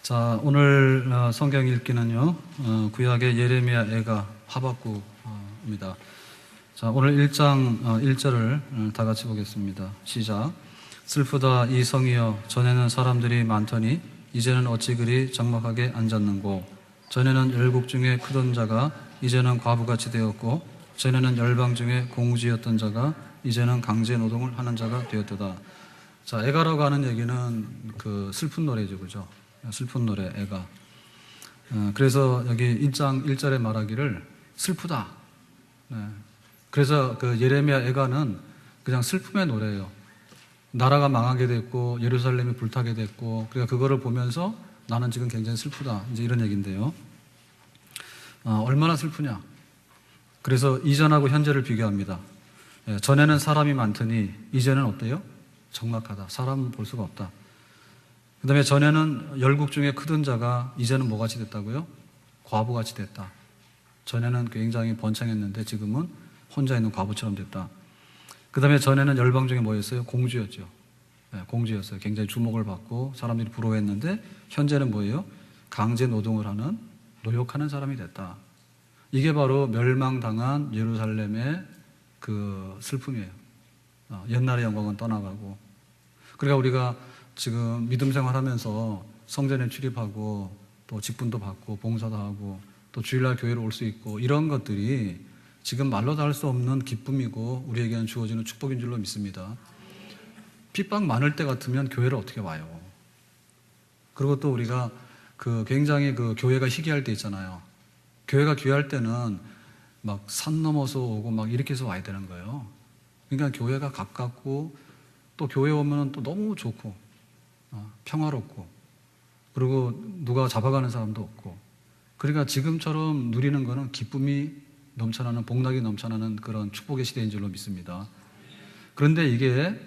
자, 오늘 성경 읽기는요, 구약의 예레미야, 애가, 하박국입니다. 자, 오늘 1장 1절을 다 같이 보겠습니다. 시작. 슬프다 이 성이여, 전에는 사람들이 많더니 이제는 어찌 그리 적막하게 앉았는고, 전에는 열국 중에 크던 자가 이제는 과부같이 되었고, 전에는 열방 중에 공주였던 자가 이제는 강제 노동을 하는 자가 되었도다. 자, 애가라고 하는 얘기는 그 슬픈 노래죠, 그죠? 슬픈 노래, 애가. 그래서 여기 1장 1절에 말하기를 슬프다. 그래서 그 예레미야 애가는 그냥 슬픔의 노래예요. 나라가 망하게 됐고 예루살렘이 불타게 됐고, 그러니까 그거를 보면서 나는 지금 굉장히 슬프다, 이제 이런 얘기인데요. 얼마나 슬프냐. 그래서 이전하고 현재를 비교합니다. 전에는 사람이 많더니 이제는 어때요? 적막하다. 사람 볼 수가 없다. 그 다음에 전에는 열국 중에 크던 자가 이제는 뭐같이 됐다고요? 과부같이 됐다. 전에는 굉장히 번창했는데 지금은 혼자 있는 과부처럼 됐다. 그 다음에 전에는 열방 중에 뭐였어요? 공주였죠. 공주였어요. 굉장히 주목을 받고 사람들이 부러워했는데 현재는 뭐예요? 강제 노동을 하는, 노역하는 사람이 됐다. 이게 바로 멸망당한 예루살렘의 그 슬픔이에요. 옛날의 영광은 떠나가고. 그러니까 우리가 지금 믿음 생활하면서 성전에 출입하고 또 직분도 받고 봉사도 하고 또 주일날 교회로 올 수 있고, 이런 것들이 지금 말로 다 할 수 없는 기쁨이고 우리에게는 주어지는 축복인 줄로 믿습니다. 핍박 많을 때 같으면 교회를 어떻게 와요? 그리고 또 우리가 그 굉장히 그 교회가 희귀할 때 있잖아요. 교회가 귀할 때는 막 산 넘어서 오고 막 이렇게 해서 와야 되는 거예요. 그러니까 교회가 가깝고 또 교회 오면 또 너무 좋고 평화롭고, 그리고 누가 잡아가는 사람도 없고, 그러니까 지금처럼 누리는 거는 기쁨이 넘쳐나는, 복락이 넘쳐나는 그런 축복의 시대인 줄로 믿습니다. 그런데 이게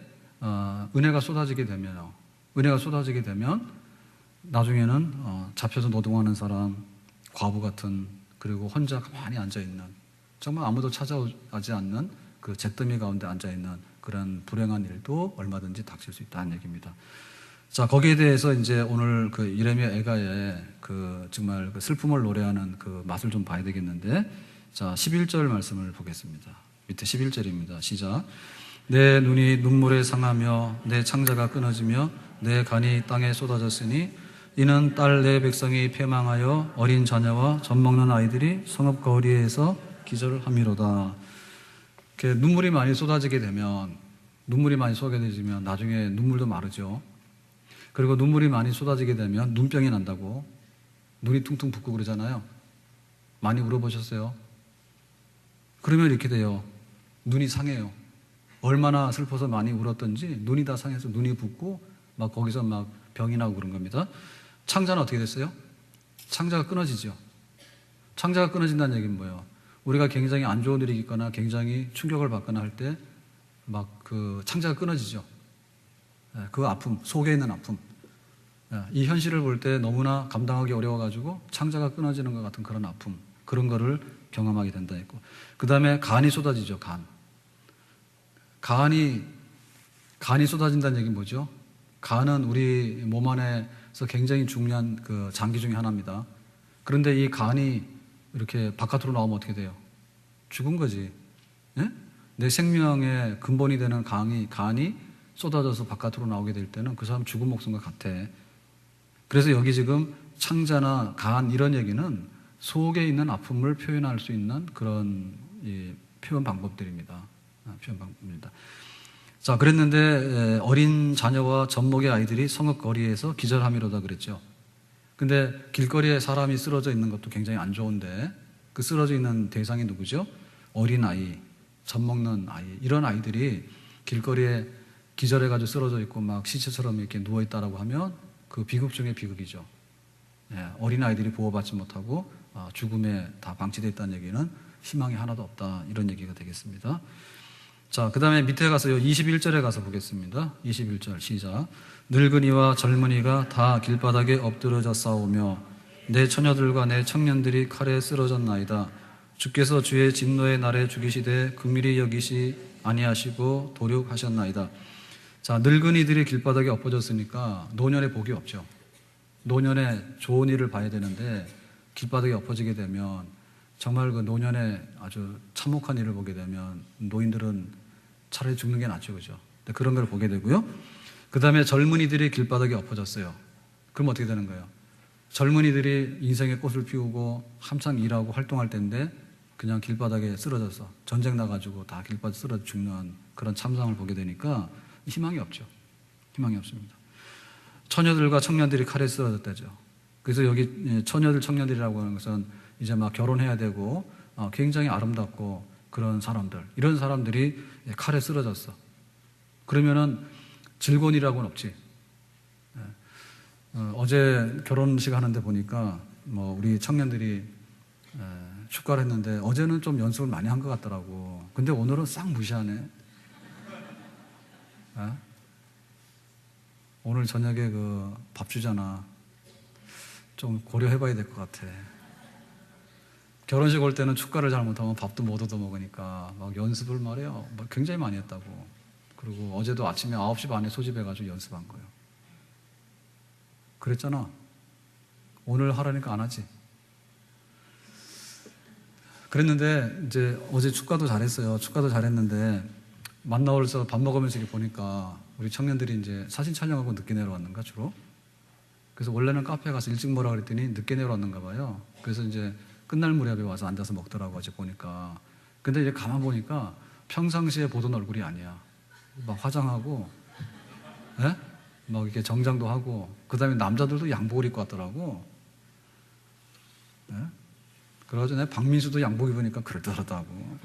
은혜가 쏟아지게 되면 나중에는 잡혀서 노동하는 사람, 과부 같은, 그리고 혼자 가만히 앉아있는, 정말 아무도 찾아오지 않는 그 잿더미 가운데 앉아있는 그런 불행한 일도 얼마든지 닥칠 수 있다는 얘기입니다. 자, 거기에 대해서 이제 오늘 그 예레미야 애가의 그 정말 그 슬픔을 노래하는 그 맛을 좀 봐야 되겠는데, 자, 11절 말씀을 보겠습니다. 밑에 11절입니다. 시작. 내 눈이 눈물에 상하며 내 창자가 끊어지며 내 간이 땅에 쏟아졌으니 이는 딸 내 백성이 패망하여 어린 자녀와 젖 먹는 아이들이 성읍 거리에서 기절을 함이로다. 이렇게 눈물이 많이 쏟아지게 되면 나중에 눈물도 마르죠. 그리고 눈물이 많이 쏟아지게 되면 눈병이 난다고, 눈이 퉁퉁 붓고 그러잖아요. 많이 울어보셨어요? 그러면 이렇게 돼요. 눈이 상해요. 얼마나 슬퍼서 많이 울었던지 눈이 다 상해서 눈이 붓고 막 거기서 막 병이 나고 그런 겁니다. 창자는 어떻게 됐어요? 창자가 끊어지죠. 창자가 끊어진다는 얘기는 뭐예요? 우리가 굉장히 안 좋은 일이 있거나 굉장히 충격을 받거나 할 때 막 그 창자가 끊어지죠. 그 아픔, 속에 있는 아픔, 이 현실을 볼 때 너무나 감당하기 어려워가지고 창자가 끊어지는 것 같은 그런 아픔, 그런 거를 경험하게 된다 했고, 그 다음에 간이 쏟아지죠. 간이 쏟아진다는 얘기는 뭐죠? 간은 우리 몸 안에서 굉장히 중요한 그 장기 중에 하나입니다. 그런데 이 간이 이렇게 바깥으로 나오면 어떻게 돼요? 죽은 거지. 예? 내 생명의 근본이 되는 간이 쏟아져서 바깥으로 나오게 될 때는 그 사람 죽은 목숨과 같아. 그래서 여기 지금 창자나 간 이런 얘기는 속에 있는 아픔을 표현할 수 있는 그런 표현 방법들입니다. 자, 그랬는데 어린 자녀와 젖먹의 아이들이 성읍 거리에서 기절함이로다 그랬죠. 근데 길거리에 사람이 쓰러져 있는 것도 굉장히 안 좋은데 그 쓰러져 있는 대상이 누구죠? 어린 아이, 젖먹는 아이, 이런 아이들이 길거리에 기절해가지고 쓰러져 있고 막 시체처럼 이렇게 누워있다라고 하면 그 비극 중에 비극이죠. 어린 아이들이 보호받지 못하고 죽음에 다 방치되어 있다는 얘기는 희망이 하나도 없다, 이런 얘기가 되겠습니다. 자, 그 다음에 밑에 가서요, 21절에 가서 보겠습니다. 21절 시작. 늙은이와 젊은이가 다 길바닥에 엎드러져 싸우며 내 처녀들과 내 청년들이 칼에 쓰러졌나이다. 주께서 주의 진노의 날에 죽이시되 긍휼히 여기시 아니하시고 도륙하셨나이다. 자, 늙은이들이 길바닥에 엎어졌으니까 노년의 복이 없죠. 노년에 좋은 일을 봐야 되는데 길바닥에 엎어지게 되면 정말 그 노년에 아주 참혹한 일을 보게 되면 노인들은 차라리 죽는 게 낫죠, 그죠? 그런 걸 보게 되고요. 그 다음에 젊은이들이 길바닥에 엎어졌어요. 그럼 어떻게 되는 거예요? 젊은이들이 인생의 꽃을 피우고 한창 일하고 활동할 때인데 그냥 길바닥에 쓰러져서 전쟁 나가지고 다 길바닥에 쓰러져 죽는 그런 참상을 보게 되니까 희망이 없죠. 희망이 없습니다. 처녀들과 청년들이 칼에 쓰러졌다죠. 그래서 여기 처녀들, 청년들이라고 하는 것은 이제 막 결혼해야 되고 굉장히 아름답고 그런 사람들, 이런 사람들이 칼에 쓰러졌어. 그러면은 즐거운 일이라고는 없지. 어제 결혼식 하는데 보니까 뭐 우리 청년들이 축가를 했는데 어제는 좀 연습을 많이 한 것 같더라고. 근데 오늘은 싹 무시하네. 오늘 저녁에 그 밥 주잖아. 좀 고려해봐야 될 것 같아. 결혼식 올 때는 축가를 잘 못하면 밥도 못 얻어 먹으니까 막 연습을 말이에요. 굉장히 많이 했다고. 그리고 어제도 아침에 9시 반에 소집해가지고 연습한 거예요. 그랬잖아. 오늘 하라니까 안 하지. 그랬는데 이제 어제 축가도 잘했어요. 축가도 잘했는데 만나서 밥 먹으면서 이렇게 보니까 우리 청년들이 이제 사진 촬영하고 늦게 내려왔는가 주로. 그래서 원래는 카페에 가서 일찍 먹으라 그랬더니 늦게 내려왔는가 봐요. 그래서 이제 끝날 무렵에 와서 앉아서 먹더라고 어제 보니까. 근데 이제 가만 보니까 평상시에 보던 얼굴이 아니야. 막 화장하고, 예? 막 이렇게 정장도 하고, 그 다음에 남자들도 양복을 입고 왔더라고. 예? 그래가지고 내가 박민수도 양복 입으니까 그럴듯하다고.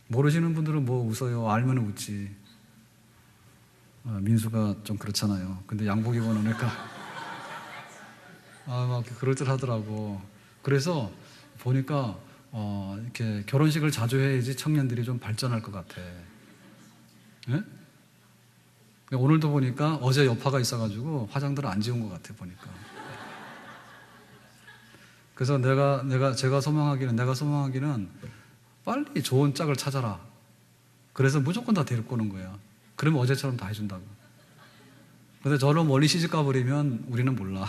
모르시는 분들은 뭐 웃어요. 알면 웃지. 민수가 좀 그렇잖아요. 근데 양복 입어놓으니까 막 그럴듯하더라고. 그래서 보니까 이렇게 결혼식을 자주 해야지 청년들이 좀 발전할 것 같아. 예? 오늘도 보니까 어제 여파가 있어가지고 화장들을 안 지운 것 같아 보니까. 그래서 제가 소망하기는 빨리 좋은 짝을 찾아라. 그래서 무조건 다 데리고 오는 거야. 그러면 어제처럼 다 해준다고. 근데 저런 멀리 시집 가버리면 우리는 몰라.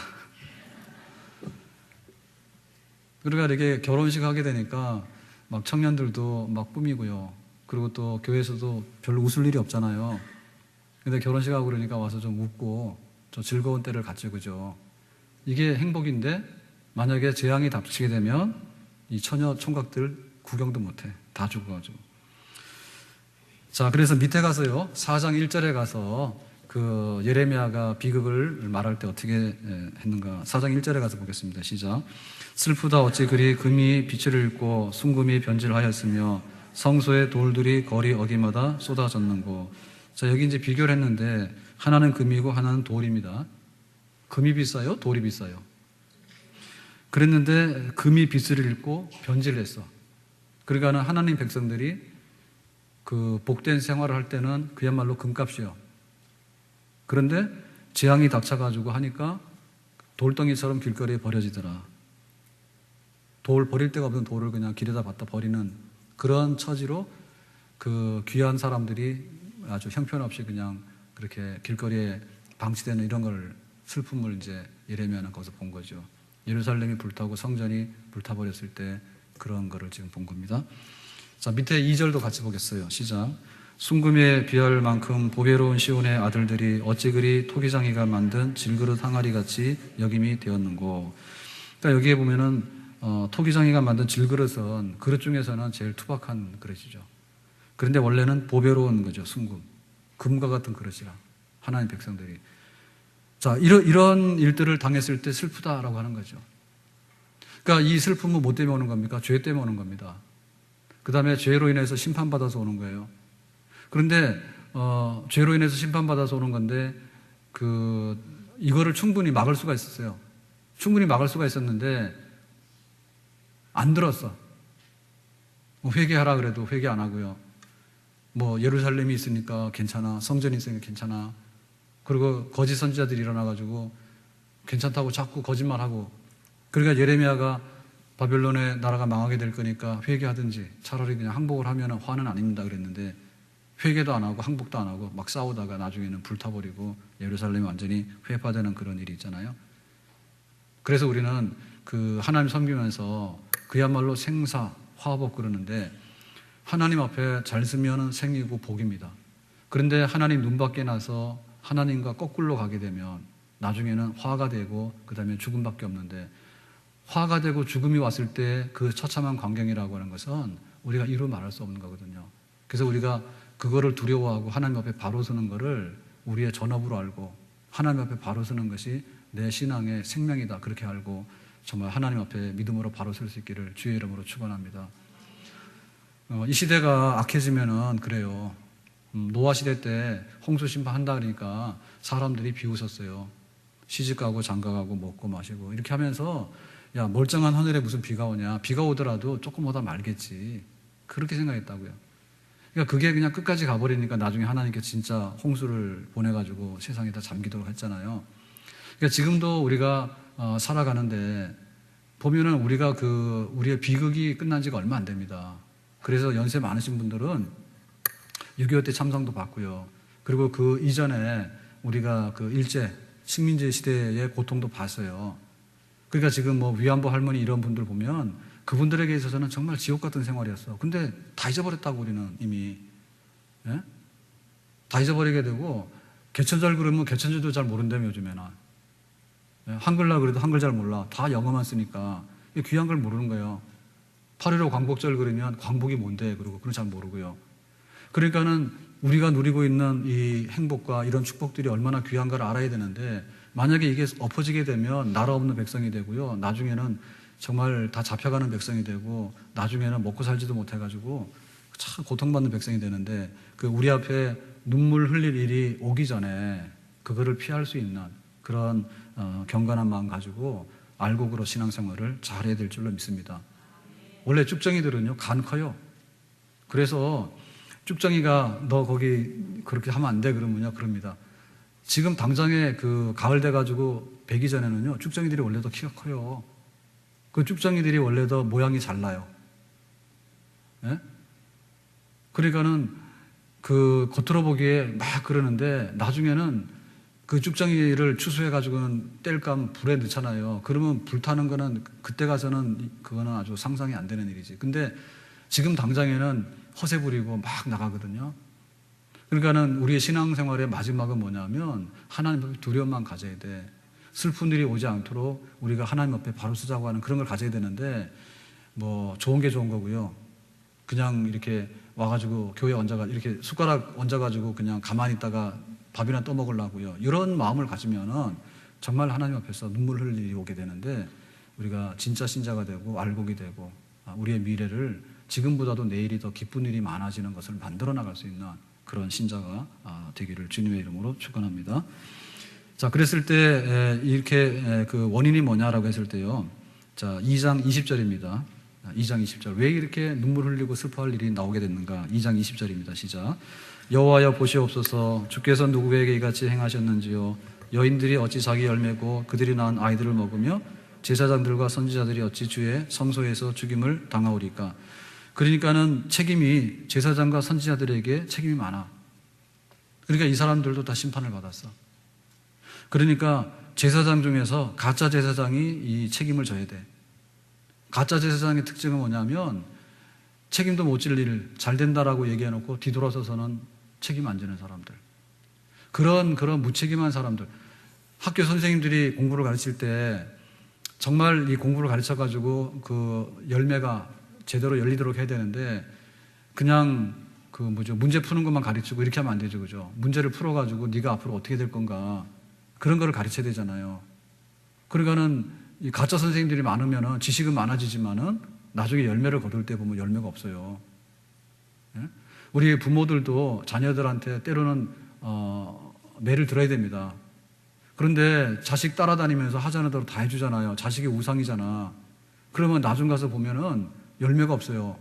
그러니까 이렇게 결혼식 하게 되니까 막 청년들도 막 꾸미고요. 그리고 또 교회에서도 별로 웃을 일이 없잖아요. 근데 결혼식 하고 그러니까 와서 좀 웃고 좀 즐거운 때를 갖죠, 그죠? 이게 행복인데 만약에 재앙이 닥치게 되면 이 처녀 총각들 구경도 못해. 다 죽어가지고. 자, 그래서 밑에 가서요. 4장 1절에 가서 그 예레미야가 비극을 말할 때 어떻게 했는가. 4장 1절에 가서 보겠습니다. 시작. 슬프다 어찌 그리 금이 빛을 잃고 순금이 변질하였으며 성소의 돌들이 거리 어디마다 쏟아졌는고. 자, 여기 이제 비교를 했는데 하나는 금이고 하나는 돌입니다. 금이 비싸요? 돌이 비싸요? 그랬는데 금이 빛을 잃고 변질을 했어. 그러니까 하나님 백성들이 그 복된 생활을 할 때는 그야말로 금값이요. 그런데 재앙이 닥쳐가지고 하니까 돌덩이처럼 길거리에 버려지더라. 돌 버릴 데가 없는 돌을 그냥 길에다 갖다 버리는 그런 처지로 그 귀한 사람들이 아주 형편없이 그냥 그렇게 길거리에 방치되는 이런 걸 슬픔을 이제 예레미야는 거기서 본 거죠. 예루살렘이 불타고 성전이 불타버렸을 때 그런 거를 지금 본 겁니다. 자, 밑에 2절도 같이 보겠어요. 시작. 순금에 비할 만큼 보배로운 시온의 아들들이 어찌 그리 토기장이가 만든 질그릇 항아리 같이 여김이 되었는고. 그러니까 여기에 보면은 토기장이가 만든 질그릇은 그릇 중에서는 제일 투박한 그릇이죠. 그런데 원래는 보배로운 거죠. 순금, 금과 같은 그릇이라 하나님 백성들이. 자, 이런 일들을 당했을 때 슬프다라고 하는 거죠. 그러니까 이 슬픔은 뭐 때문에 오는 겁니까? 죄 때문에 오는 겁니다. 그 다음에 죄로 인해서 심판받아서 오는 거예요. 그런데 죄로 인해서 심판받아서 오는 건데 이거를 충분히 막을 수가 있었어요. 충분히 막을 수가 있었는데 안 들었어. 회개하라 그래도 회개 안 하고요. 뭐 예루살렘이 있으니까 괜찮아. 성전이 있으니까 괜찮아. 그리고 거짓 선지자들이 일어나가지고 괜찮다고 자꾸 거짓말하고. 그러니까 예레미야가 바벨론의 나라가 망하게 될 거니까 회개하든지 차라리 그냥 항복을 하면 화는 아닙니다 그랬는데 회개도 안 하고 항복도 안 하고 막 싸우다가 나중에는 불타버리고 예루살렘이 완전히 회파되는 그런 일이 있잖아요. 그래서 우리는 그 하나님 섬기면서 그야말로 생사, 화복 그러는데 하나님 앞에 잘 쓰면 생이고 복입니다. 그런데 하나님 눈 밖에 나서 하나님과 거꾸로 가게 되면 나중에는 화가 되고 그 다음에 죽음밖에 없는데, 화가 되고 죽음이 왔을 때 그 처참한 광경이라고 하는 것은 우리가 이루 말할 수 없는 거거든요. 그래서 우리가 그거를 두려워하고 하나님 앞에 바로 서는 거를 우리의 전업으로 알고 하나님 앞에 바로 서는 것이 내 신앙의 생명이다, 그렇게 알고 정말 하나님 앞에 믿음으로 바로 설 수 있기를 주의 이름으로 축원합니다. 이 시대가 악해지면은 그래요. 노아 시대 때 홍수 심판한다 그러니까 사람들이 비웃었어요. 시집가고 장가가고 먹고 마시고 이렇게 하면서, 야, 멀쩡한 하늘에 무슨 비가 오냐, 비가 오더라도 조금 오다 말겠지, 그렇게 생각했다고요. 그러니까 그게 그냥 끝까지 가버리니까 나중에 하나님께 진짜 홍수를 보내가지고 세상에 다 잠기도록 했잖아요. 그러니까 지금도 우리가 살아가는데 보면은 우리가 우리의 비극이 끝난 지가 얼마 안 됩니다. 그래서 연세 많으신 분들은 6.25 때 참상도 받고요. 그리고 그 이전에 우리가 그 일제 식민지 시대의 고통도 봤어요. 그러니까 지금 뭐 위안부 할머니 이런 분들 보면 그분들에게 있어서는 정말 지옥 같은 생활이었어. 근데 다 잊어버렸다고 우리는 이미. 예? 다 잊어버리게 되고, 개천절 그러면 개천절도 잘 모른다며 요즘에는. 예? 한글날 그래도 한글 잘 몰라. 다 영어만 쓰니까 귀한 걸 모르는 거예요. 8.15 광복절 그러면 광복이 뭔데 그러고 그건 잘 모르고요. 그러니까는 우리가 누리고 있는 이 행복과 이런 축복들이 얼마나 귀한가를 알아야 되는데, 만약에 이게 엎어지게 되면 나라 없는 백성이 되고요, 나중에는 정말 다 잡혀가는 백성이 되고, 나중에는 먹고 살지도 못해가지고 참 고통받는 백성이 되는데, 그 우리 앞에 눈물 흘릴 일이 오기 전에 그거를 피할 수 있는 그런 경건한 마음 가지고 알곡으로 신앙생활을 잘해야 될 줄로 믿습니다. 원래 쭉정이들은요 간 커요. 그래서 쭉정이가 너 거기 그렇게 하면 안 돼 그러면요 그럽니다. 지금 당장에 그 가을 돼가지고 배기 전에는요 쭉정이들이 원래 더 키가 커요. 그 쭉정이들이 원래 더 모양이 잘 나요. 예? 그러니까는 그 겉으로 보기에 막 그러는데 나중에는 그 쭉정이를 추수해가지고는 뗄감 불에 넣잖아요. 그러면 불타는 거는 그때 가서는 그거는 아주 상상이 안 되는 일이지. 근데 지금 당장에는 허세 부리고 막 나가거든요. 그러니까는 우리의 신앙생활의 마지막은 뭐냐면 하나님 앞에 두려움만 가져야 돼. 슬픈 일이 오지 않도록 우리가 하나님 앞에 바로 서자고 하는 그런 걸 가져야 되는데, 뭐 좋은 게 좋은 거고요. 그냥 이렇게 와가지고 교회 얹어가 이렇게 숟가락 얹어가지고 그냥 가만히 있다가 밥이나 떠먹으려고요. 이런 마음을 가지면은 정말 하나님 앞에서 눈물 흘릴 일이 오게 되는데, 우리가 진짜 신자가 되고 알곡이 되고 우리의 미래를 지금보다도 내일이 더 기쁜 일이 많아지는 것을 만들어 나갈 수 있는 그런 신자가 되기를 주님의 이름으로 축원합니다. 자, 그랬을 때 이렇게 그 원인이 뭐냐라고 했을 때요. 자, 2장 20절입니다. 2장 20절. 왜 이렇게 눈물 흘리고 슬퍼할 일이 나오게 됐는가? 2장 20절입니다. 시작. 여호와여 보시옵소서, 주께서 누구에게 이같이 행하셨는지요. 여인들이 어찌 자기 열매고 그들이 낳은 아이들을 먹으며 제사장들과 선지자들이 어찌 주의 성소에서 죽임을 당하오리까? 그러니까는 책임이 제사장과 선지자들에게 책임이 많아. 그러니까 이 사람들도 다 심판을 받았어. 그러니까 제사장 중에서 가짜 제사장이 이 책임을 져야 돼. 가짜 제사장의 특징은 뭐냐면 책임도 못 질 일 잘 된다라고 얘기해놓고 뒤돌아서서는 책임 안 지는 사람들. 그런 무책임한 사람들. 학교 선생님들이 공부를 가르칠 때 정말 이 공부를 가르쳐가지고 그 열매가 제대로 열리도록 해야 되는데, 그냥 문제 푸는 것만 가르치고 이렇게 하면 안 되죠, 그죠? 문제를 풀어가지고 네가 앞으로 어떻게 될 건가, 그런 거를 가르쳐야 되잖아요. 그러니까는 이 가짜 선생님들이 많으면은 지식은 많아지지만은 나중에 열매를 거둘 때 보면 열매가 없어요. 예? 우리 부모들도 자녀들한테 때로는 매를 들어야 됩니다. 그런데 자식 따라다니면서 하자는 대로 다 해주잖아요. 자식이 우상이잖아. 그러면 나중 가서 보면은 열매가 없어요.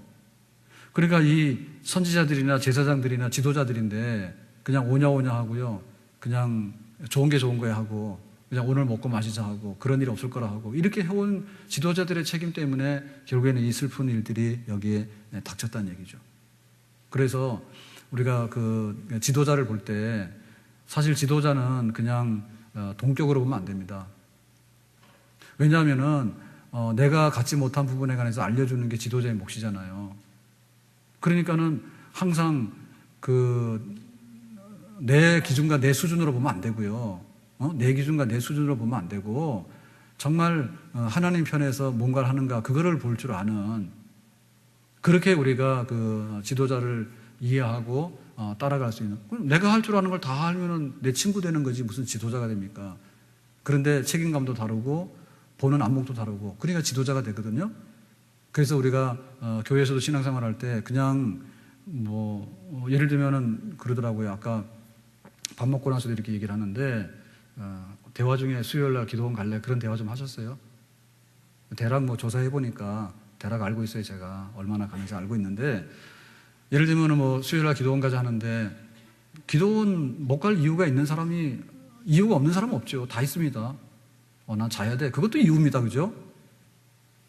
그러니까 이 선지자들이나 제사장들이나 지도자들인데 그냥 오냐 하고요. 그냥 좋은 게 좋은 거야 하고, 그냥 오늘 먹고 마시자 하고, 그런 일 없을 거라 하고, 이렇게 해온 지도자들의 책임 때문에 결국에는 이 슬픈 일들이 여기에 닥쳤다는 얘기죠. 그래서 우리가 그 지도자를 볼 때 사실 지도자는 그냥 동격으로 보면 안 됩니다. 왜냐하면은 내가 갖지 못한 부분에 관해서 알려주는 게 지도자의 몫이잖아요. 그러니까는 항상 내 기준과 내 수준으로 보면 안 되고요. 내 기준과 내 수준으로 보면 안 되고 정말 하나님 편에서 뭔가를 하는가 그거를 볼 줄 아는, 그렇게 우리가 그 지도자를 이해하고 따라갈 수 있는. 내가 할 줄 아는 걸 다 알면은 내 친구 되는 거지 무슨 지도자가 됩니까? 그런데 책임감도 다르고 보는 안목도 다르고, 그러니까 지도자가 되거든요. 그래서 우리가 교회에서도 신앙생활 할 때 그냥 예를 들면은 그러더라고요. 아까 밥 먹고 나서도 이렇게 얘기를 하는데 대화 중에 수요일 날 기도원 갈래? 그런 대화 좀 하셨어요? 대략 조사해 보니까 대략 알고 있어요. 제가 얼마나 가는지 알고 있는데, 예를 들면 수요일 날 기도원 가자 하는데 기도원 못 갈 이유가 있는 사람이, 이유가 없는 사람은 없죠. 다 있습니다. 난 자야 돼. 그것도 이유입니다. 그죠?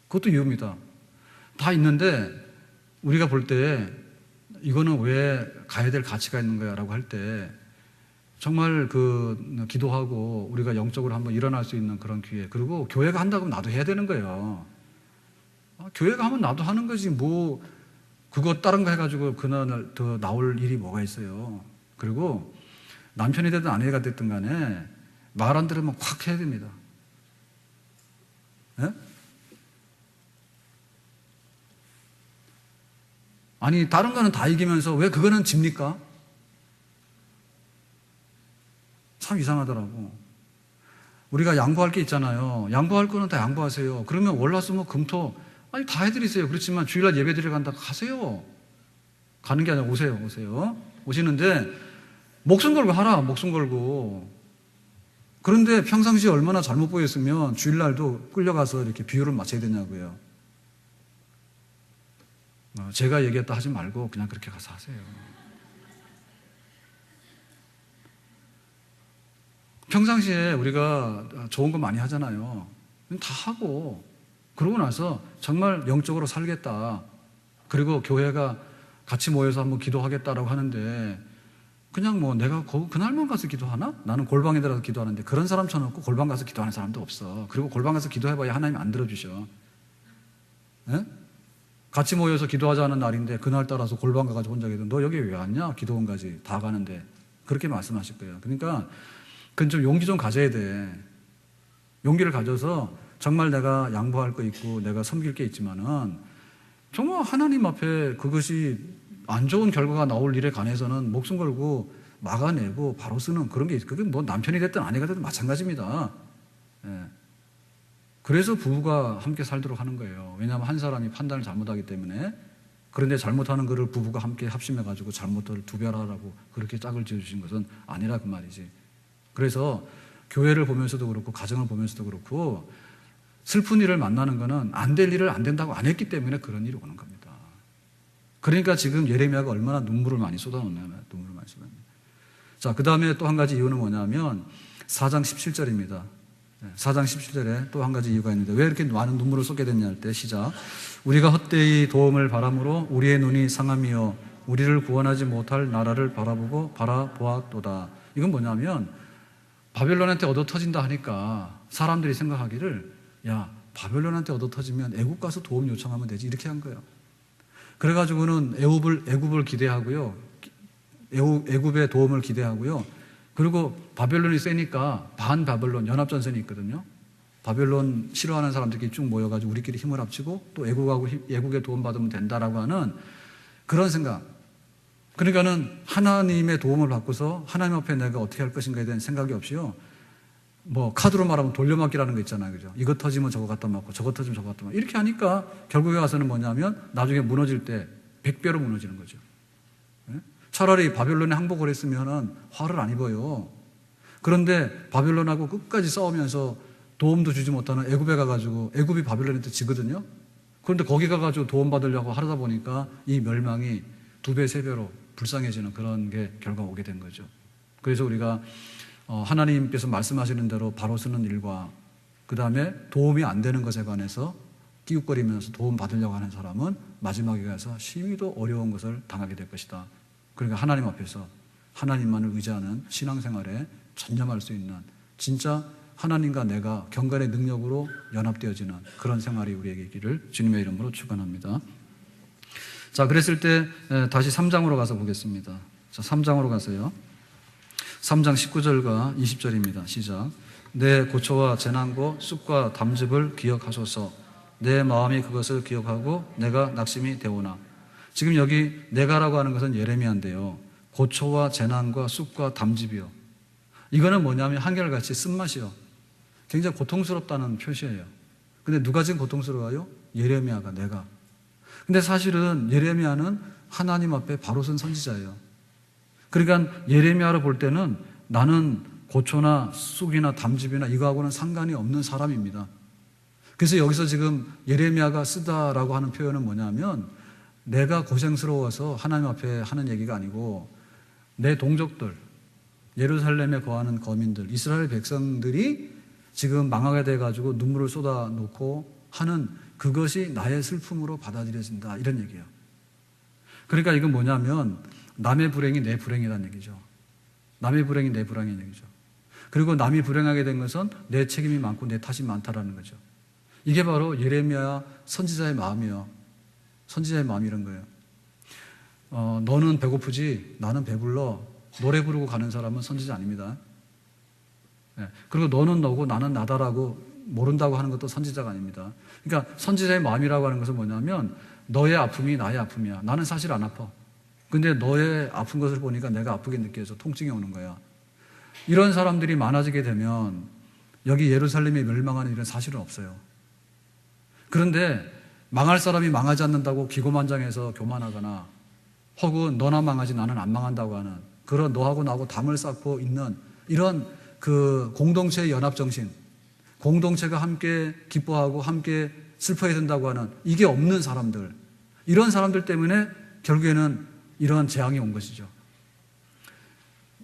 그것도 이유입니다. 다 있는데 우리가 볼 때 이거는 왜 가야 될 가치가 있는 거야 라고 할 때 정말 기도하고 우리가 영적으로 한번 일어날 수 있는 그런 기회, 그리고 교회가 한다고 하면 나도 해야 되는 거예요. 교회가 하면 나도 하는 거지 그거 다른 거 해가지고 그날 더 나올 일이 뭐가 있어요. 그리고 남편이 되든 아내가 됐든 간에 말 안 들으면 확 해야 됩니다. 예? 아니 다른 거는 다 이기면서 왜 그거는 집니까? 참 이상하더라고. 우리가 양보할 게 있잖아요. 양보할 거는 다 양보하세요. 그러면 월화수목금토 다 해드리세요. 그렇지만 주일날 예배 드리러 간다 가세요. 가는 게 아니라 오세요. 오시는데 목숨 걸고 하라. 목숨 걸고. 그런데 평상시에 얼마나 잘못 보였으면 주일날도 끌려가서 이렇게 비율을 맞춰야 되냐고요. 제가 얘기했다 하지 말고 그냥 그렇게 가서 하세요. 평상시에 우리가 좋은 거 많이 하잖아요. 다 하고 그러고 나서 정말 영적으로 살겠다, 그리고 교회가 같이 모여서 한번 기도하겠다라고 하는데 그냥 내가 그날만 가서 기도하나? 나는 골방에 들어가서 기도하는데 그런 사람 쳐놓고 골방 가서 기도하는 사람도 없어. 그리고 골방 가서 기도해봐야 하나님 안 들어주셔. 예? 같이 모여서 기도하자는 날인데 그날 따라서 골방 가가지고 혼자 기도, 너 여기 왜 왔냐? 기도원 가지. 다 가는데. 그렇게 말씀하실 거예요. 그러니까 그건 좀 용기 좀 가져야 돼. 용기를 가져서 정말 내가 양보할 거 있고 내가 섬길 게 있지만은 정말 하나님 앞에 그것이 안 좋은 결과가 나올 일에 관해서는 목숨 걸고 막아내고 바로 쓰는 그런 게, 그게 남편이 됐든 아내가 됐든 마찬가지입니다. 예. 그래서 부부가 함께 살도록 하는 거예요. 왜냐하면 한 사람이 판단을 잘못하기 때문에. 그런데 잘못하는 것을 부부가 함께 합심해가지고 잘못을 두별하라고 그렇게 짝을 지어주신 것은 아니라 그 말이지. 그래서 교회를 보면서도 그렇고 가정을 보면서도 그렇고 슬픈 일을 만나는 거는 안 될 일을 안 된다고 안 했기 때문에 그런 일이 오는 겁니다. 그러니까 지금 예레미야가 얼마나 눈물을 많이 쏟아놓냐면 눈물을 많이 쏟아냅니다. 자, 그 다음에 또 한 가지 이유는 뭐냐면 4장 17절입니다. 4장 17절에 또 한 가지 이유가 있는데 왜 이렇게 많은 눈물을 쏟게 됐냐 할 때 시작. 우리가 헛되이 도움을 바람으로 우리의 눈이 상함이요 우리를 구원하지 못할 나라를 바라보았도다. 이건 뭐냐면 바벨론한테 얻어터진다 하니까 사람들이 생각하기를 야 바벨론한테 얻어터지면 애굽 가서 도움 요청하면 되지 이렇게 한 거예요. 그래가지고는 애굽을 기대하고요. 애굽의 도움을 기대하고요. 그리고 바벨론이 세니까 반바벨론 연합전선이 있거든요. 바벨론 싫어하는 사람들끼리 쭉 모여가지고 우리끼리 힘을 합치고 또 애국의 도움 받으면 된다라고 하는 그런 생각. 그러니까는 하나님의 도움을 받고서 하나님 앞에 내가 어떻게 할 것인가에 대한 생각이 없이요. 카드로 말하면 돌려막기라는 거 있잖아요. 그죠? 이거 터지면 저거 갖다 맞고 저거 터지면 저거 갖다 맞고 이렇게 하니까 결국에 가서는 뭐냐면 나중에 무너질 때 100배로 무너지는 거죠. 차라리 바벨론에 항복을 했으면 화를 안 입어요. 그런데 바벨론하고 끝까지 싸우면서 도움도 주지 못하는 애굽에 가가지고 애굽이 바벨론한테 지거든요. 그런데 거기 가가지고 도움받으려고 하다 보니까 이 멸망이 2배, 3배로 불쌍해지는 그런 게 결과 오게 된 거죠. 그래서 우리가 하나님께서 말씀하시는 대로 바로 쓰는 일과 그 다음에 도움이 안 되는 것에 관해서 끼웃거리면서 도움 받으려고 하는 사람은 마지막에 가서 심히도 어려운 것을 당하게 될 것이다. 그러니까 하나님 앞에서 하나님만을 의지하는 신앙생활에 전념할 수 있는, 진짜 하나님과 내가 경건의 능력으로 연합되어지는 그런 생활이 우리에게 있기를 주님의 이름으로 축원합니다. 자, 그랬을 때 다시 3장으로 가서 보겠습니다. 자, 3장으로 가서요. 3장 19절과 20절입니다. 시작. 내 고초와 재난과 쑥과 담즙을 기억하소서. 내 마음이 그것을 기억하고 내가 낙심이 되오나. 지금 여기 내가라고 하는 것은 예레미야인데요. 고초와 재난과 쑥과 담즙이요. 이거는 뭐냐면 한결같이 쓴맛이요. 굉장히 고통스럽다는 표시예요. 근데 누가 지금 고통스러워요? 예레미야가, 내가. 근데 사실은 예레미야는 하나님 앞에 바로 선 선지자예요. 그러니까 예레미야를 볼 때는 나는 고초나 쑥이나 담즙이나 이거하고는 상관이 없는 사람입니다. 그래서 여기서 지금 예레미야가 쓰다라고 하는 표현은 뭐냐면 내가 고생스러워서 하나님 앞에 하는 얘기가 아니고 내 동족들, 예루살렘에 거하는 거민들, 이스라엘 백성들이 지금 망하게 돼가지고 눈물을 쏟아놓고 하는 그것이 나의 슬픔으로 받아들여진다, 이런 얘기예요. 그러니까 이건 뭐냐면 남의 불행이 내 불행이라는 얘기죠. 남의 불행이 내 불행이라는 얘기죠. 그리고 남이 불행하게 된 것은 내 책임이 많고 내 탓이 많다라는 거죠. 이게 바로 예레미야 선지자의 마음이에요. 선지자의 마음이 이런 거예요. 너는 배고프지 나는 배불러, 노래 부르고 가는 사람은 선지자 아닙니다. 그리고 너는 너고 나는 나다라고 모른다고 하는 것도 선지자가 아닙니다. 그러니까 선지자의 마음이라고 하는 것은 뭐냐면 너의 아픔이 나의 아픔이야. 나는 사실 안 아파. 근데 너의 아픈 것을 보니까 내가 아프게 느껴져 통증이 오는 거야. 이런 사람들이 많아지게 되면 여기 예루살렘이 멸망하는 일은 사실은 없어요. 그런데 망할 사람이 망하지 않는다고 기고만장해서 교만하거나 혹은 너나 망하지 나는 안 망한다고 하는 그런 너하고 나하고 담을 쌓고 있는 이런 그 공동체의 연합정신, 공동체가 함께 기뻐하고 함께 슬퍼해야 된다고 하는 이게 없는 사람들, 이런 사람들 때문에 결국에는 이런 재앙이 온 것이죠.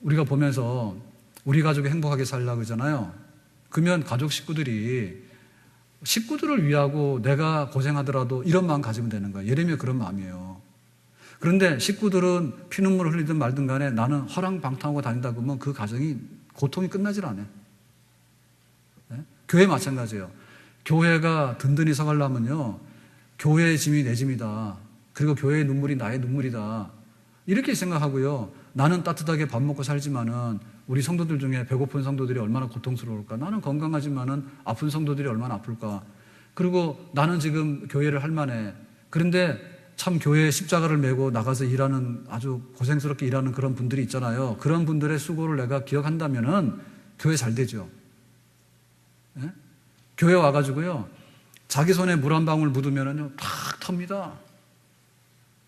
우리가 보면서 우리 가족이 행복하게 살려고 그러잖아요. 그러면 가족 식구들을 위하고 내가 고생하더라도 이런 마음 가지면 되는 거예요. 예레미야 그런 마음이에요. 그런데 식구들은 피눈물을 흘리든 말든 간에 나는 허랑방탕하고 다닌다 그러면 그 가정이 고통이 끝나질 않아요. 네? 교회 마찬가지예요. 교회가 든든히 서가려면요, 교회의 짐이 내 짐이다. 그리고 교회의 눈물이 나의 눈물이다. 이렇게 생각하고요. 나는 따뜻하게 밥 먹고 살지만은 우리 성도들 중에 배고픈 성도들이 얼마나 고통스러울까. 나는 건강하지만은 아픈 성도들이 얼마나 아플까. 그리고 나는 지금 교회를 할 만해. 그런데 참 교회에 십자가를 메고 나가서 일하는, 아주 고생스럽게 일하는 그런 분들이 있잖아요. 그런 분들의 수고를 내가 기억한다면은 교회 잘 되죠. 예? 교회 와가지고요, 자기 손에 물 한 방울 묻으면은요 탁 텁니다.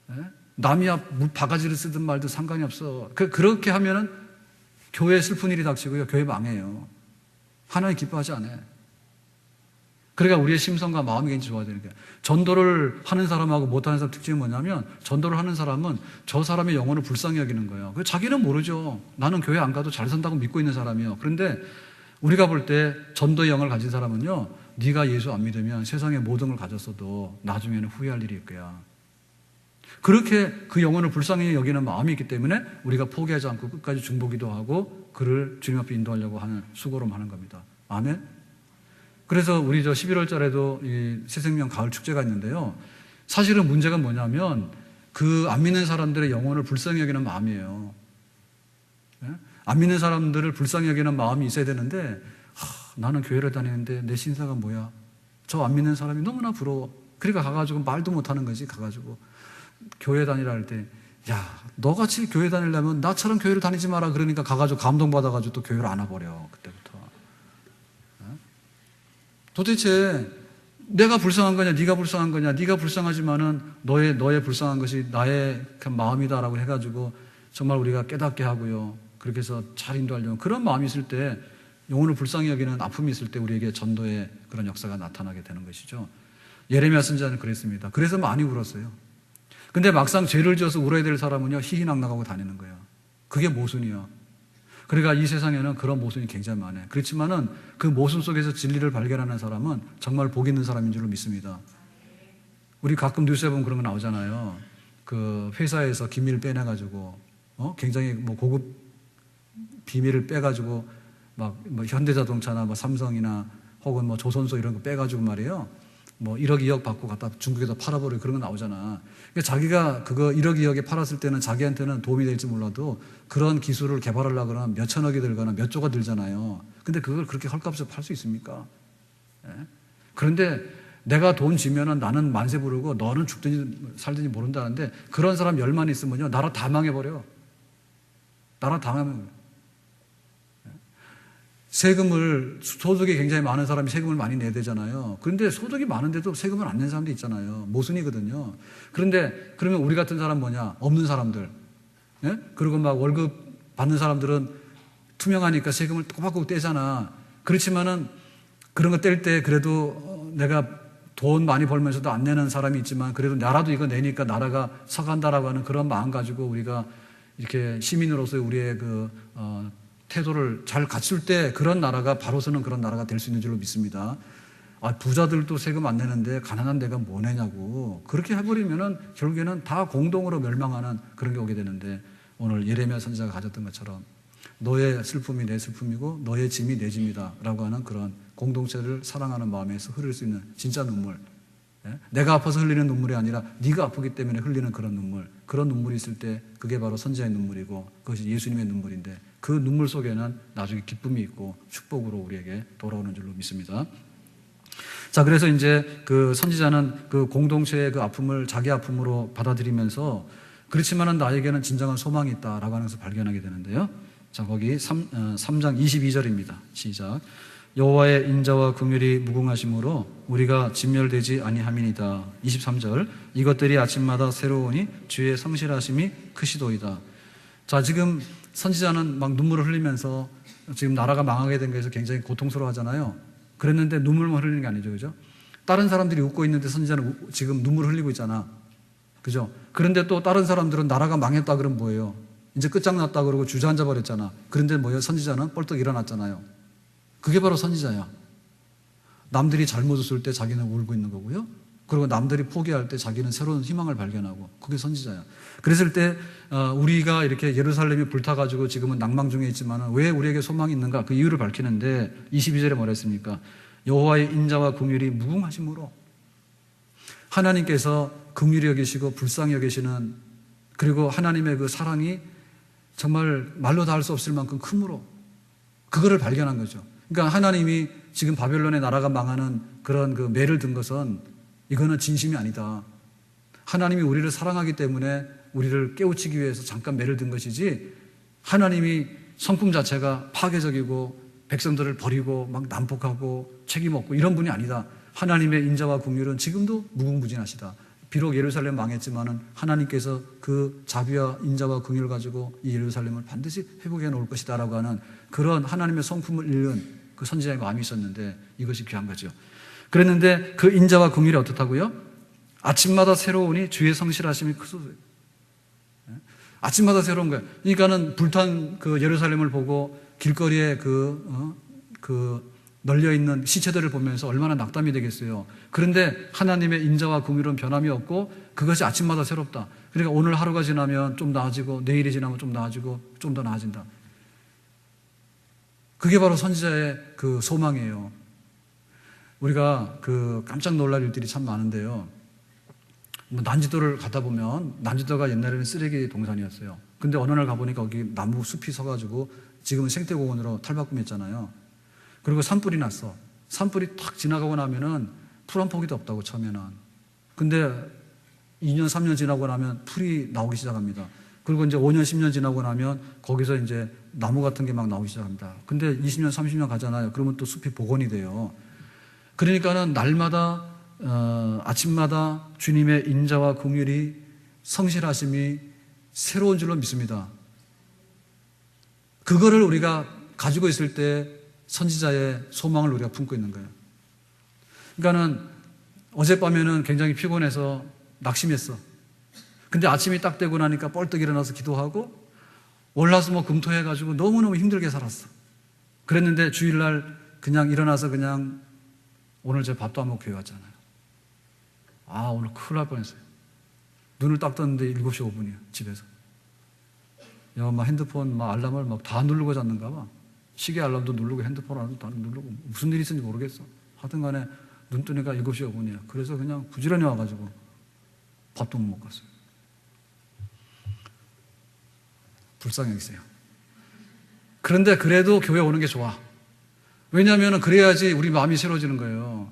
예? 남이 바가지를 쓰든 말든 상관이 없어. 그렇게 하면은 교회에 슬픈 일이 닥치고요, 교회 망해요. 하나님 기뻐하지 않아요. 그러니까 우리의 심성과 마음이 굉장히 좋아야 되는 거예요. 전도를 하는 사람하고 못하는 사람 특징이 뭐냐면, 전도를 하는 사람은 저 사람의 영혼을 불쌍히 여기는 거예요. 자기는 모르죠. 나는 교회 안 가도 잘 산다고 믿고 있는 사람이에요. 그런데 우리가 볼 때 전도의 영을 가진 사람은요, 네가 예수 안 믿으면 세상의 모든 걸 가졌어도 나중에는 후회할 일일 거야. 그렇게 그 영혼을 불쌍히 여기는 마음이 있기 때문에 우리가 포기하지 않고 끝까지 중보기도 하고 그를 주님 앞에 인도하려고 하는 수고로 하는 겁니다. 아멘. 그래서 우리 11월 달에도 이 새생명 가을 축제가 있는데요. 사실은 문제가 뭐냐면 그 안 믿는 사람들의 영혼을 불쌍히 여기는 마음이에요. 안 믿는 사람들을 불쌍히 여기는 마음이 있어야 되는데, 나는 교회를 다니는데 내 신사가 뭐야? 저 안 믿는 사람이 너무나 부러워. 그러니까 가가지고 말도 못하는 거지. 가가지고 교회 다니라 할 때, 야, 너같이 교회 다니려면 나처럼 교회를 다니지 마라. 그러니까 가가지고 감동받아가지고 또 교회를 안 와버려. 그때부터. 도대체 내가 불쌍한 거냐, 네가 불쌍한 거냐? 네가 불쌍하지만은 너의 불쌍한 것이 나의 그 마음이다라고 해가지고 정말 우리가 깨닫게 하고요. 그렇게 해서 잘 인도하려면 그런 마음이 있을 때, 영혼을 불쌍히 여기는 아픔이 있을 때 우리에게 전도의 그런 역사가 나타나게 되는 것이죠. 예레미야 선지자는 그랬습니다. 그래서 많이 울었어요. 근데 막상 죄를 지어서 울어야 될 사람은요, 희희낙낙하고 다니는 거예요. 그게 모순이요. 그러니까 이 세상에는 그런 모순이 굉장히 많아요. 그렇지만은 그 모순 속에서 진리를 발견하는 사람은 정말 복 있는 사람인 줄로 믿습니다. 우리 가끔 뉴스에 보면 그런 거 나오잖아요. 그 회사에서 기밀 빼내가지고 굉장히 뭐 고급 비밀을 빼가지고 막 뭐 현대자동차나 뭐 삼성이나 혹은 뭐 조선소 이런 거 빼가지고 말이에요. 뭐 1억 2억 받고 갖다 중국에다 팔아버리고 그런 거 나오잖아. 그러니까 자기가 그거 1억 2억에 팔았을 때는 자기한테는 도움이 될지 몰라도 그런 기술을 개발하려고 그러면 몇 천억이 들거나 몇 조가 들잖아요. 근데 그걸 그렇게 헐값에 팔 수 있습니까? 예? 그런데 내가 돈 지면은 나는 만세 부르고 너는 죽든지 살든지 모른다는데 그런 사람 10만 있으면요. 나라 다 망해버려. 나라 다 망해버려. 세금을, 소득이 굉장히 많은 사람이 세금을 많이 내야 되잖아요. 그런데 소득이 많은데도 세금을 안 낸 사람도 있잖아요. 모순이거든요. 그런데 그러면 우리 같은 사람 뭐냐? 없는 사람들. 예? 그리고 막 월급 받는 사람들은 투명하니까 세금을 꼬박꼬박 떼잖아. 그렇지만은 그런 거 뗄 때 그래도 내가 돈 많이 벌면서도 안 내는 사람이 있지만 그래도 나라도 이거 내니까 나라가 서간다라고 하는 그런 마음 가지고 우리가 이렇게 시민으로서 우리의 태도를 잘 갖출 때 그런 나라가 바로서는 그런 나라가 될 수 있는 줄로 믿습니다. 부자들도 세금 안 내는데 가난한 데가 뭐 내냐고. 그렇게 해버리면은 결국에는 다 공동으로 멸망하는 그런 게 오게 되는데 오늘 예레미야 선지자가 가졌던 것처럼 너의 슬픔이 내 슬픔이고 너의 짐이 내 짐이다 라고 하는 그런 공동체를 사랑하는 마음에서 흐를 수 있는 진짜 눈물. 내가 아파서 흘리는 눈물이 아니라 네가 아프기 때문에 흘리는 그런 눈물. 그런 눈물이 있을 때 그게 바로 선지자의 눈물이고 그것이 예수님의 눈물인데 그 눈물 속에는 나중에 기쁨이 있고 축복으로 우리에게 돌아오는 줄로 믿습니다. 자, 그래서 이제 그 선지자는 그 공동체의 그 아픔을 자기 아픔으로 받아들이면서 그렇지만은 나에게는 진정한 소망이 있다라고 하는 것을 발견하게 되는데요. 자, 거기 3장 22절입니다. 시작. 여호와의 인자와 긍휼이 무궁하심으로 우리가 진멸되지 아니함이니이다. 23절. 이것들이 아침마다 새로우니 주의 성실하심이 크시도이다. 자, 지금 선지자는 막 눈물을 흘리면서 지금 나라가 망하게 된 것에서 굉장히 고통스러워 하잖아요. 그랬는데 눈물만 흘리는 게 아니죠. 그죠? 다른 사람들이 웃고 있는데 선지자는 지금 눈물을 흘리고 있잖아. 그죠? 그런데 또 다른 사람들은 나라가 망했다 그러면 뭐예요? 이제 끝장났다 그러고 주저앉아 버렸잖아. 그런데 뭐예요? 선지자는 뻘떡 일어났잖아요. 그게 바로 선지자야. 남들이 잘못 웃을 때 자기는 울고 있는 거고요. 그리고 남들이 포기할 때 자기는 새로운 희망을 발견하고 그게 선지자야. 그랬을 때 우리가 이렇게 예루살렘이 불타가지고 지금은 낭망 중에 있지만 왜 우리에게 소망이 있는가? 그 이유를 밝히는데 22절에 뭐라 했습니까? 여호와의 인자와 긍휼이 무궁하심으로 하나님께서 긍휼히 여기시고 불쌍히 여기시는 그리고 하나님의 그 사랑이 정말 말로 다 할 수 없을 만큼 크므로 그거를 발견한 거죠. 그러니까 하나님이 지금 바벨론의 나라가 망하는 그런 그 매를 든 것은 이거는 진심이 아니다. 하나님이 우리를 사랑하기 때문에 우리를 깨우치기 위해서 잠깐 매를 든 것이지 하나님이 성품 자체가 파괴적이고 백성들을 버리고 막 난폭하고 책임 없고 이런 분이 아니다. 하나님의 인자와 긍휼은 지금도 무궁무진하시다. 비록 예루살렘 망했지만은 하나님께서 그 자비와 인자와 긍휼을 가지고 이 예루살렘을 반드시 회복해 놓을 것이다라고 하는 그런 하나님의 성품을 읽는 그 선지자의 마음이 있었는데 이것이 귀한 거죠. 그랬는데 그 인자와 긍휼이 어떻다고요? 아침마다 새로우니 주의 성실하심이 크소서. 아침마다 새로운 거예요. 그러니까는 불탄 그 예루살렘을 보고 길거리에 그 널려있는 시체들을 보면서 얼마나 낙담이 되겠어요. 그런데 하나님의 인자와 긍휼은 변함이 없고 그것이 아침마다 새롭다. 그러니까 오늘 하루가 지나면 좀 나아지고 내일이 지나면 좀 나아지고 좀 더 나아진다. 그게 바로 선지자의 그 소망이에요. 우리가 그 깜짝 놀랄 일들이 참 많은데요. 뭐 난지도를 가다 보면 난지도가 옛날에는 쓰레기 동산이었어요. 근데 어느 날 가보니까 거기 나무 숲이 서가지고 지금은 생태공원으로 탈바꿈했잖아요. 그리고 산불이 났어. 산불이 탁 지나가고 나면은 풀 한 포기도 없다고 처음에는. 근데 2년, 3년 지나고 나면 풀이 나오기 시작합니다. 그리고 이제 5년, 10년 지나고 나면 거기서 이제 나무 같은 게 막 나오기 시작합니다. 근데 20년, 30년 가잖아요. 그러면 또 숲이 복원이 돼요. 그러니까는 날마다 아침마다 주님의 인자와 긍휼이 성실하심이 새로운 줄로 믿습니다. 그거를 우리가 가지고 있을 때 선지자의 소망을 우리가 품고 있는 거예요. 그러니까는 어젯밤에는 굉장히 피곤해서 낙심했어. 근데 아침이 딱 되고 나니까 뻘떡 일어나서 기도하고 월화수목 해가지고 너무너무 힘들게 살았어. 그랬는데 주일날 그냥 일어나서 그냥 오늘 제 밥도 안 먹고 교회 왔잖아요. 아, 오늘 큰일 날 뻔했어요. 눈을 딱 떴는데 7시 5분이에요, 집에서. 야, 막 핸드폰 막 알람을 막 다 누르고 잤는가 봐. 시계 알람도 누르고 핸드폰 알람도 다 누르고 무슨 일이 있었는지 모르겠어. 하여튼 간에 눈 뜨니까 7시 5분이야. 그래서 그냥 부지런히 와가지고 밥도 못 먹었어요. 불쌍히 여기세요. 그런데 그래도 교회 오는 게 좋아. 왜냐하면 그래야지 우리 마음이 새로워지는 거예요.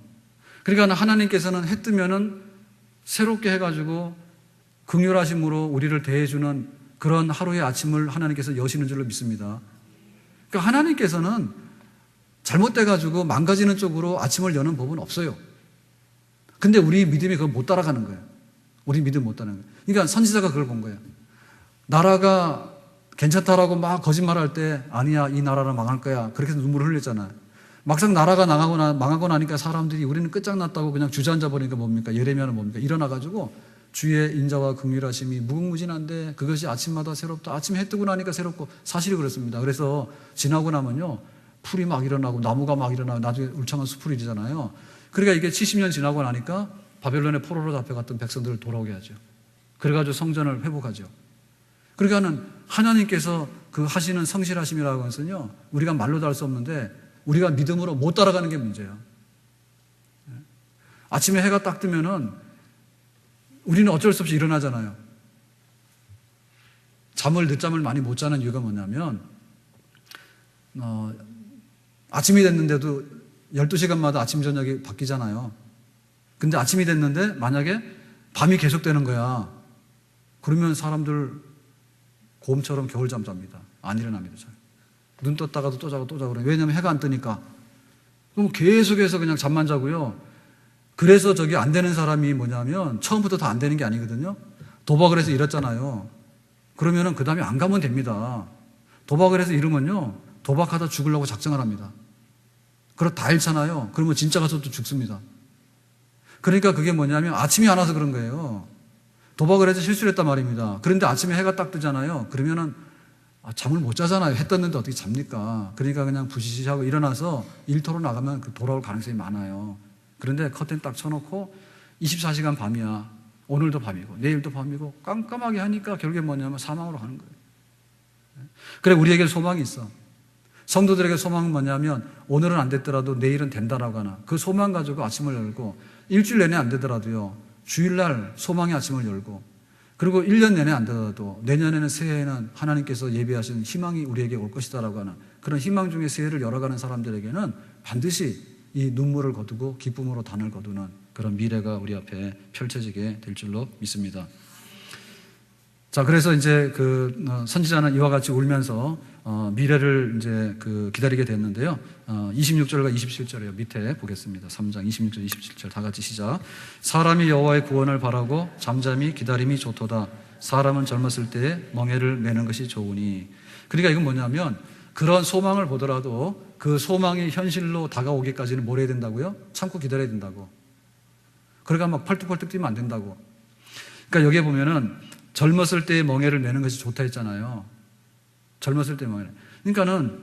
그러니까 하나님께서는 해 뜨면은 새롭게 해가지고 긍휼하심으로 우리를 대해주는 그런 하루의 아침을 하나님께서 여시는 줄로 믿습니다. 그러니까 하나님께서는 잘못돼가지고 망가지는 쪽으로 아침을 여는 법은 없어요. 근데 우리 믿음이 그걸 못 따라가는 거예요. 우리 믿음 못 따라가는 거예요. 그러니까 선지자가 그걸 본 거예요. 나라가 괜찮다라고 막 거짓말할 때 아니야 이 나라는 망할 거야 그렇게 해서 눈물을 흘렸잖아요. 막상 나라가 망하고 나니까 사람들이 우리는 끝장났다고 그냥 주저앉아 버리니까 뭡니까? 예레미야는 뭡니까? 일어나가지고 주의 인자와 긍휼하심이 무궁무진한데 그것이 아침마다 새롭다. 아침에 해 뜨고 나니까 새롭고 사실이 그렇습니다. 그래서 지나고 나면요 풀이 막 일어나고 나무가 막 일어나고 나중에 울창한 수풀이 되잖아요. 그러니까 이게 70년 지나고 나니까 바벨론의 포로로 잡혀갔던 백성들을 돌아오게 하죠. 그래가지고 성전을 회복하죠. 그러니까는 하나님께서 그 하시는 성실하심이라고 하는 것은요 우리가 말로 다 할 수 없는데 우리가 믿음으로 못 따라가는 게 문제예요. 아침에 해가 딱 뜨면은 우리는 어쩔 수 없이 일어나잖아요. 늦잠을 많이 못 자는 이유가 뭐냐면 아침이 됐는데도 12시간마다 아침 저녁이 바뀌잖아요. 근데 아침이 됐는데 만약에 밤이 계속되는 거야. 그러면 사람들 곰처럼 겨울잠 잡니다. 안 일어납니다. 잘. 눈 떴다가도 또 자고 또 자고 그래요. 왜냐하면 해가 안 뜨니까. 그럼 계속해서 그냥 잠만 자고요. 그래서 저기 안 되는 사람이 뭐냐면 처음부터 다 안 되는 게 아니거든요. 도박을 해서 잃었잖아요. 그러면은 그 다음에 안 가면 됩니다. 도박을 해서 잃으면요. 도박하다 죽으려고 작정을 합니다. 그럼 다 잃잖아요. 그러면 진짜 가서 또 죽습니다. 그러니까 그게 뭐냐면 아침이 안 와서 그런 거예요. 도박을 해서 실수를 했단 말입니다. 그런데 아침에 해가 딱 뜨잖아요. 그러면은 잠을 못 자잖아요. 해 떴는데 어떻게 잡니까? 그러니까 그냥 부시시하고 일어나서 일터로 나가면 돌아올 가능성이 많아요. 그런데 커튼 딱 쳐놓고 24시간 밤이야. 오늘도 밤이고 내일도 밤이고 깜깜하게 하니까 결국에 뭐냐면 사망으로 가는 거예요. 그래 우리에게 소망이 있어. 성도들에게 소망은 뭐냐면 오늘은 안 됐더라도 내일은 된다라고 하나 그 소망 가지고 아침을 열고 일주일 내내 안 되더라도요. 주일날 소망의 아침을 열고 그리고 1년 내내 안 되더라도 내년에는 새해에는 하나님께서 예비하신 희망이 우리에게 올 것이다라고 하는 그런 희망 중에 새해를 열어가는 사람들에게는 반드시 이 눈물을 거두고 기쁨으로 단을 거두는 그런 미래가 우리 앞에 펼쳐지게 될 줄로 믿습니다. 자, 그래서 이제 선지자는 이와 같이 울면서 미래를 이제 기다리게 됐는데요. 26절과 27절이에요. 밑에 보겠습니다. 3장 26절, 27절 다 같이 시작. 사람이 여호와의 구원을 바라고 잠잠히 기다림이 좋도다. 사람은 젊었을 때에 멍에를 매는 것이 좋으니. 그러니까 이건 뭐냐면 그런 소망을 보더라도 그 소망이 현실로 다가오기까지는 뭘 해야 된다고요? 참고 기다려야 된다고. 그러니까 막 펄떡펄떡 뛰면 안 된다고. 그러니까 여기에 보면은 젊었을 때의 멍에를 매는 것이 좋다 했잖아요. 젊었을 때의 멍에. 그러니까는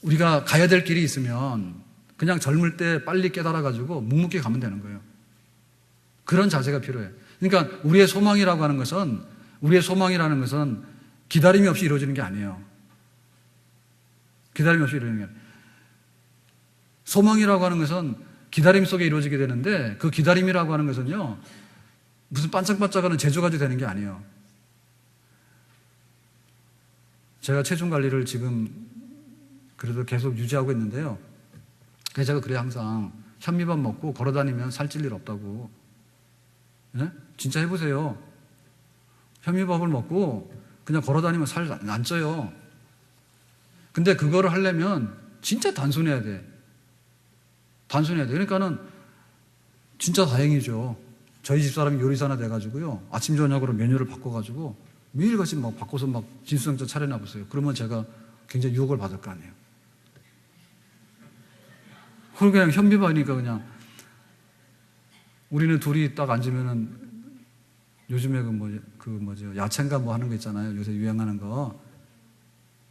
우리가 가야 될 길이 있으면 그냥 젊을 때 빨리 깨달아가지고 묵묵히 가면 되는 거예요. 그런 자세가 필요해요. 그러니까 우리의 소망이라는 것은 기다림이 없이 이루어지는 게 아니에요. 기다림 없이 이루어지는 게 아니에요. 소망이라고 하는 것은 기다림 속에 이루어지게 되는데 그 기다림이라고 하는 것은요. 무슨 반짝반짝하는 제주가지고 되는 게 아니에요. 제가 체중 관리를 지금 그래도 계속 유지하고 있는데요. 그래서 제가 그래요. 항상 현미밥 먹고 걸어다니면 살찔 일 없다고. 네? 진짜 해보세요. 현미밥을 먹고 그냥 걸어다니면 살 안 쪄요. 근데 그거를 하려면 진짜 단순해야 돼. 단순해야 돼. 그러니까는 진짜 다행이죠. 저희 집사람이 요리사나 돼가지고요. 아침, 저녁으로 메뉴를 바꿔가지고 매일같이 막 바꿔서 막 진수성찬 차려놔 보세요. 그러면 제가 굉장히 유혹을 받을 거 아니에요. 그걸 그냥 현미밥이니까 그냥 우리는 둘이 딱 앉으면은 요즘에 뭐죠? 야채인가 뭐 하는 거 있잖아요. 요새 유행하는 거.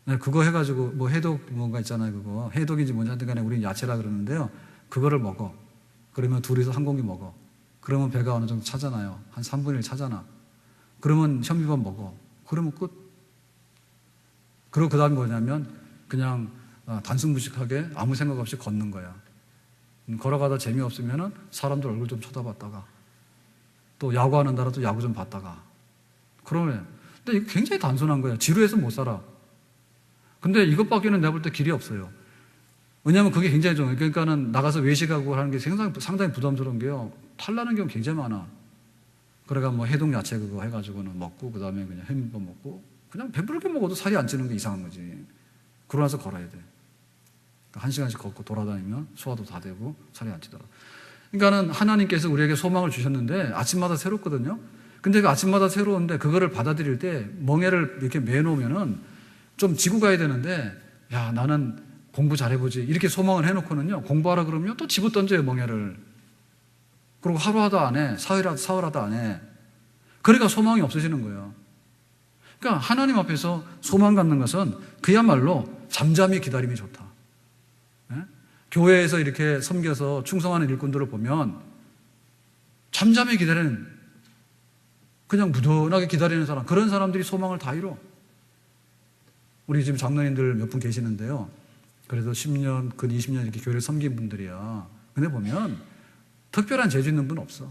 네, 그거 해가지고 뭐 해독 뭔가 있잖아요. 그거. 해독인지 뭔지 하여튼 간에 우리는 야채라 그러는데요. 그거를 먹어. 그러면 둘이서 한 공기 먹어. 그러면 배가 어느 정도 차잖아요. 한 3분의 1 차잖아. 그러면 현미밥 먹어. 그러면 끝. 그리고 그 다음에 뭐냐면 그냥 단순무식하게 아무 생각 없이 걷는 거야. 걸어가다 재미없으면 사람들 얼굴 좀 쳐다봤다가 또 야구하는 날도 야구 좀 봤다가 그러네. 근데 이거 굉장히 단순한 거야. 지루해서 못 살아. 근데 이것밖에는 내가 볼 때 길이 없어요. 왜냐하면 그게 굉장히 좀, 그러니까는 나가서 외식하고 하는 게 상당히 부담스러운 게요. 탈나는 경우 굉장히 많아. 그래가 뭐 해동 야채 그거 해가지고는 먹고, 그 다음에 그냥 햄버거 먹고, 그냥 배부르게 먹어도 살이 안 찌는 게 이상한 거지. 그러고 나서 걸어야 돼. 1시간씩 걷고 돌아다니면 소화도 다 되고 살이 안 찌더라. 그러니까는 하나님께서 우리에게 소망을 주셨는데 아침마다 새롭거든요. 근데 그 아침마다 새로운데 그거를 받아들일 때 멍에를 이렇게 매놓으면은 좀 지고 가야 되는데, 야, 나는 공부 잘해보지. 이렇게 소망을 해놓고는요, 공부하라 그러면 또 집어 던져요, 멍에를. 그리고 하루 하다 안 해. 사흘 하다 안 해. 그러니까 소망이 없어지는 거예요. 그러니까 하나님 앞에서 소망 갖는 것은 그야말로 잠잠히 기다림이 좋다. 네? 교회에서 이렇게 섬겨서 충성하는 일꾼들을 보면 잠잠히 기다리는, 그냥 무던하게 기다리는 사람, 그런 사람들이 소망을 다 이뤄. 우리 지금 장로님들 몇 분 계시는데요. 그래도 10년, 근 20년 이렇게 교회를 섬긴 분들이야. 근데 보면 특별한 재주 있는 분 없어.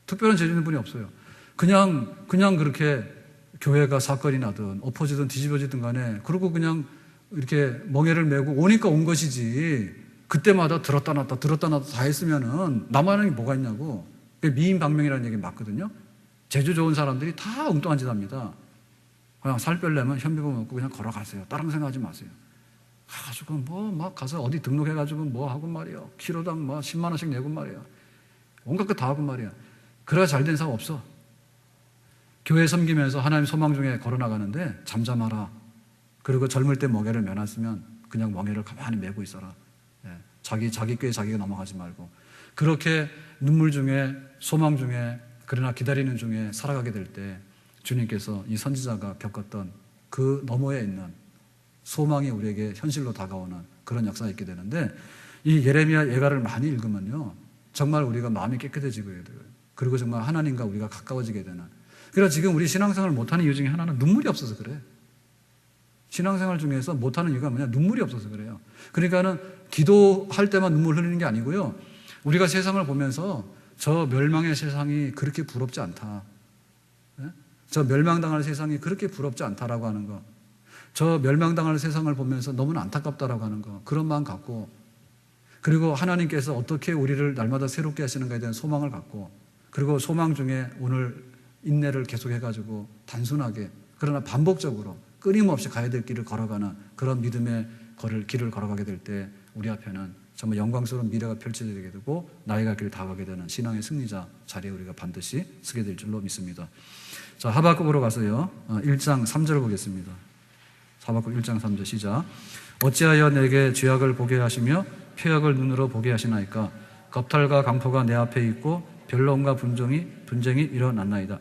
특별한 재주 있는 분이 없어요. 그냥 그렇게 교회가 사건이 나든 엎어지든 뒤집어지든 간에 그러고 그냥 이렇게 멍에를 메고 오니까 온 것이지, 그때마다 들었다 놨다 다 했으면은 남아있는 게 뭐가 있냐고. 미인방명이라는 얘기 맞거든요. 재주 좋은 사람들이 다 엉뚱한 짓 합니다. 그냥 살 빼려면 현미밥 먹고 그냥 걸어가세요. 다른 거 생각하지 마세요. 가가지고 막 가서 어디 등록해가지고 뭐 하고 말이야. 키로당 10만 원씩 내고 말이야. 온갖 거 다 하고 말이야. 그래야 잘된 사람 없어. 교회 섬기면서 하나님 소망 중에 걸어나가는데 잠잠하라. 그리고 젊을 때 멍에를 메놨으면 그냥 멍에를 가만히 메고 있어라. 자기 꾀에 자기가 넘어가지 말고. 그렇게 눈물 중에 소망 중에 그러나 기다리는 중에 살아가게 될 때 주님께서 이 선지자가 겪었던 그 너머에 있는 소망이 우리에게 현실로 다가오는 그런 역사가 있게 되는데, 이 예레미야 예가를 많이 읽으면요 정말 우리가 마음이 깨끗해지게 돼요. 그리고 정말 하나님과 우리가 가까워지게 되는. 그래서 지금 우리 신앙생활을 못하는 이유 중에 하나는 눈물이 없어서 그래. 신앙생활 중에서 못하는 이유가 뭐냐? 눈물이 없어서 그래요. 그러니까는 기도할 때만 눈물 흘리는 게 아니고요, 우리가 세상을 보면서 저 멸망의 세상이 그렇게 부럽지 않다. 저 멸망당할 세상이 그렇게 부럽지 않다라고 하는 거, 저 멸망당할 세상을 보면서 너무나 안타깝다라고 하는 거, 그런 마음 갖고, 그리고 하나님께서 어떻게 우리를 날마다 새롭게 하시는가에 대한 소망을 갖고, 그리고 소망 중에 오늘 인내를 계속해가지고 단순하게 그러나 반복적으로 끊임없이 가야 될 길을 걸어가는 그런 믿음의 길을 걸어가게 될 때 우리 앞에는 정말 영광스러운 미래가 펼쳐지게 되고 나의 갈 길을 다 가게 되는 신앙의 승리자 자리에 우리가 반드시 서게 될 줄로 믿습니다. 자, 하박국으로 가서요 1장 3절을 보겠습니다. 하박국 1장 3절 시작. 어찌하여 내게 죄악을 보게 하시며 표역을 눈으로 보게 하시나이까. 겁탈과 강포가 내 앞에 있고 변론과 분쟁이 일어났나이다.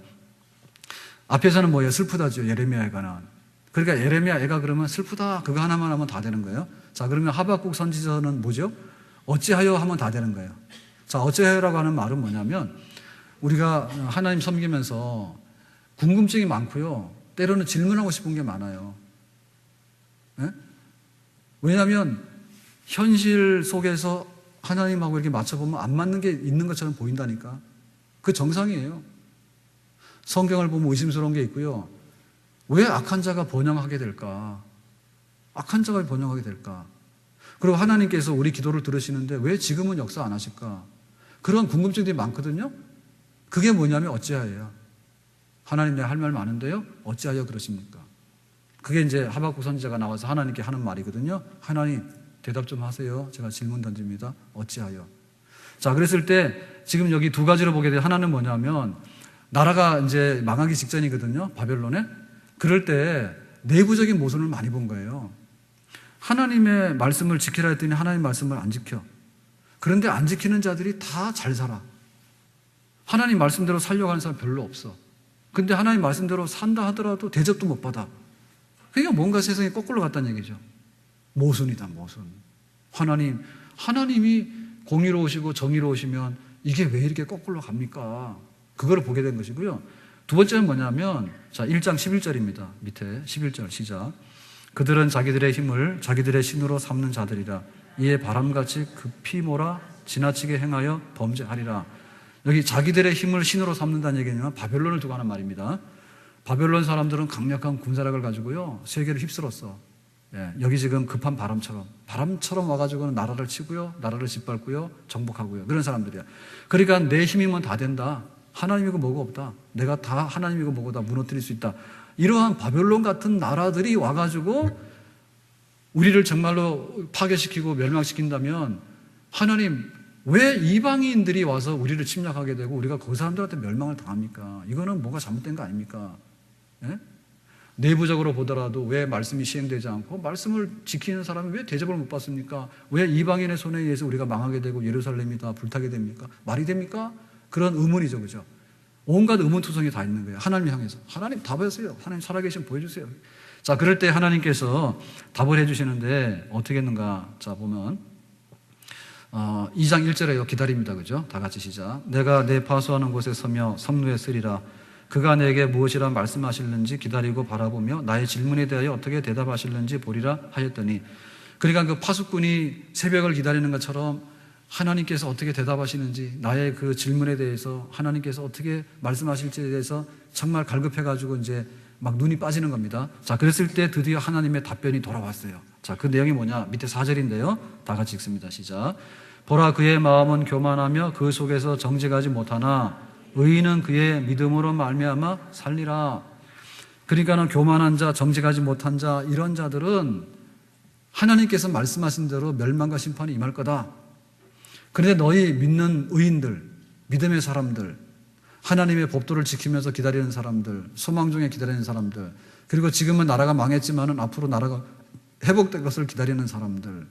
앞에서는 뭐예요? 슬프다죠. 예레미야 애가는. 그러니까 예레미야 애가 그러면 슬프다 그거 하나만 하면 다 되는 거예요. 자, 그러면 하박국 선지자는 뭐죠? 어찌하여 하면 다 되는 거예요. 자, 어찌하여라고 하는 말은 뭐냐면 우리가 하나님 섬기면서 궁금증이 많고요, 때로는 질문하고 싶은 게 많아요. 네? 왜냐하면 현실 속에서 하나님하고 이렇게 맞춰보면 안 맞는 게 있는 것처럼 보인다니까. 그 정상이에요. 성경을 보면 의심스러운 게 있고요. 왜 악한 자가 번영하게 될까? 악한 자가 번영하게 될까? 그리고 하나님께서 우리 기도를 들으시는데 왜 지금은 역사 안 하실까? 그런 궁금증들이 많거든요. 그게 뭐냐면 어찌하여요. 하나님, 내가 할 말 많은데요, 어찌하여 그러십니까? 그게 이제 하박국 선지자가 나와서 하나님께 하는 말이거든요. 하나님, 대답 좀 하세요. 제가 질문 던집니다. 어찌하여? 자, 그랬을 때 지금 여기 두 가지로 보게 돼요. 하나는 뭐냐면 나라가 이제 망하기 직전이거든요. 바벨론에. 그럴 때 내부적인 모순을 많이 본 거예요. 하나님의 말씀을 지키라 했더니 하나님 말씀을 안 지켜. 그런데 안 지키는 자들이 다 잘 살아. 하나님 말씀대로 살려고 하는 사람 별로 없어. 근데 하나님 말씀대로 산다 하더라도 대접도 못 받아. 그러니까 뭔가 세상이 거꾸로 갔다는 얘기죠. 모순이다, 모순. 하나님이 공의로우시고 정의로우시면 이게 왜 이렇게 거꾸로 갑니까? 그거를 보게 된 것이고요. 두 번째는 뭐냐면, 자, 1장 11절입니다. 밑에 11절 시작. 그들은 자기들의 힘을 자기들의 신으로 삼는 자들이라. 이에 바람같이 급히 몰아 지나치게 행하여 범죄하리라. 여기 자기들의 힘을 신으로 삼는다는 얘기는 바벨론을 두고 하는 말입니다. 바벨론 사람들은 강력한 군사력을 가지고요, 세계를 휩쓸었어. 여기 지금 급한 바람처럼 와가지고는 나라를 치고요, 나라를 짓밟고요, 정복하고요. 그런 사람들이야. 그러니까 내 힘이면 다 된다. 하나님이고 뭐가 없다. 내가 다 하나님이고 뭐고 다 무너뜨릴 수 있다. 이러한 바벨론 같은 나라들이 와가지고 우리를 정말로 파괴시키고 멸망시킨다면, 하나님 왜 이방인들이 와서 우리를 침략하게 되고 우리가 그 사람들한테 멸망을 당합니까? 이거는 뭐가 잘못된 거 아닙니까? 예? 내부적으로 보더라도 왜 말씀이 시행되지 않고 말씀을 지키는 사람이 왜 대접을 못 받습니까? 왜 이방인의 손에 의해서 우리가 망하게 되고 예루살렘이 다 불타게 됩니까? 말이 됩니까? 그런 의문이죠, 그죠? 온갖 의문투성이 다 있는 거예요. 하나님 향해서. 하나님 답하세요. 하나님 살아계신 보여주세요. 자, 그럴 때 하나님께서 답을 해주시는데 어떻게 했는가? 자, 보면 2장 1절에요. 기다립니다, 그죠? 다 같이 시작. 내가 내 파수하는 곳에 서며 성루에 쓰리라. 그가 내게 무엇이라 말씀하실는지 기다리고 바라보며 나의 질문에 대하여 어떻게 대답하실는지 보리라 하였더니, 그러니까 그 파수꾼이 새벽을 기다리는 것처럼 하나님께서 어떻게 대답하시는지, 나의 그 질문에 대해서 하나님께서 어떻게 말씀하실지에 대해서 정말 갈급해가지고 이제 막 눈이 빠지는 겁니다. 자, 그랬을 때 드디어 하나님의 답변이 돌아왔어요. 자, 그 내용이 뭐냐? 밑에 4절인데요. 다 같이 읽습니다. 시작. 보라, 그의 마음은 교만하며 그 속에서 정직하지 못하나 의인은 그의 믿음으로 말미암아 살리라. 그러니까는 교만한 자, 정직하지 못한 자, 이런 자들은 하나님께서 말씀하신 대로 멸망과 심판이 임할 거다. 그런데 너희 믿는 의인들, 믿음의 사람들, 하나님의 법도를 지키면서 기다리는 사람들, 소망 중에 기다리는 사람들, 그리고 지금은 나라가 망했지만은 앞으로 나라가 회복될 것을 기다리는 사람들,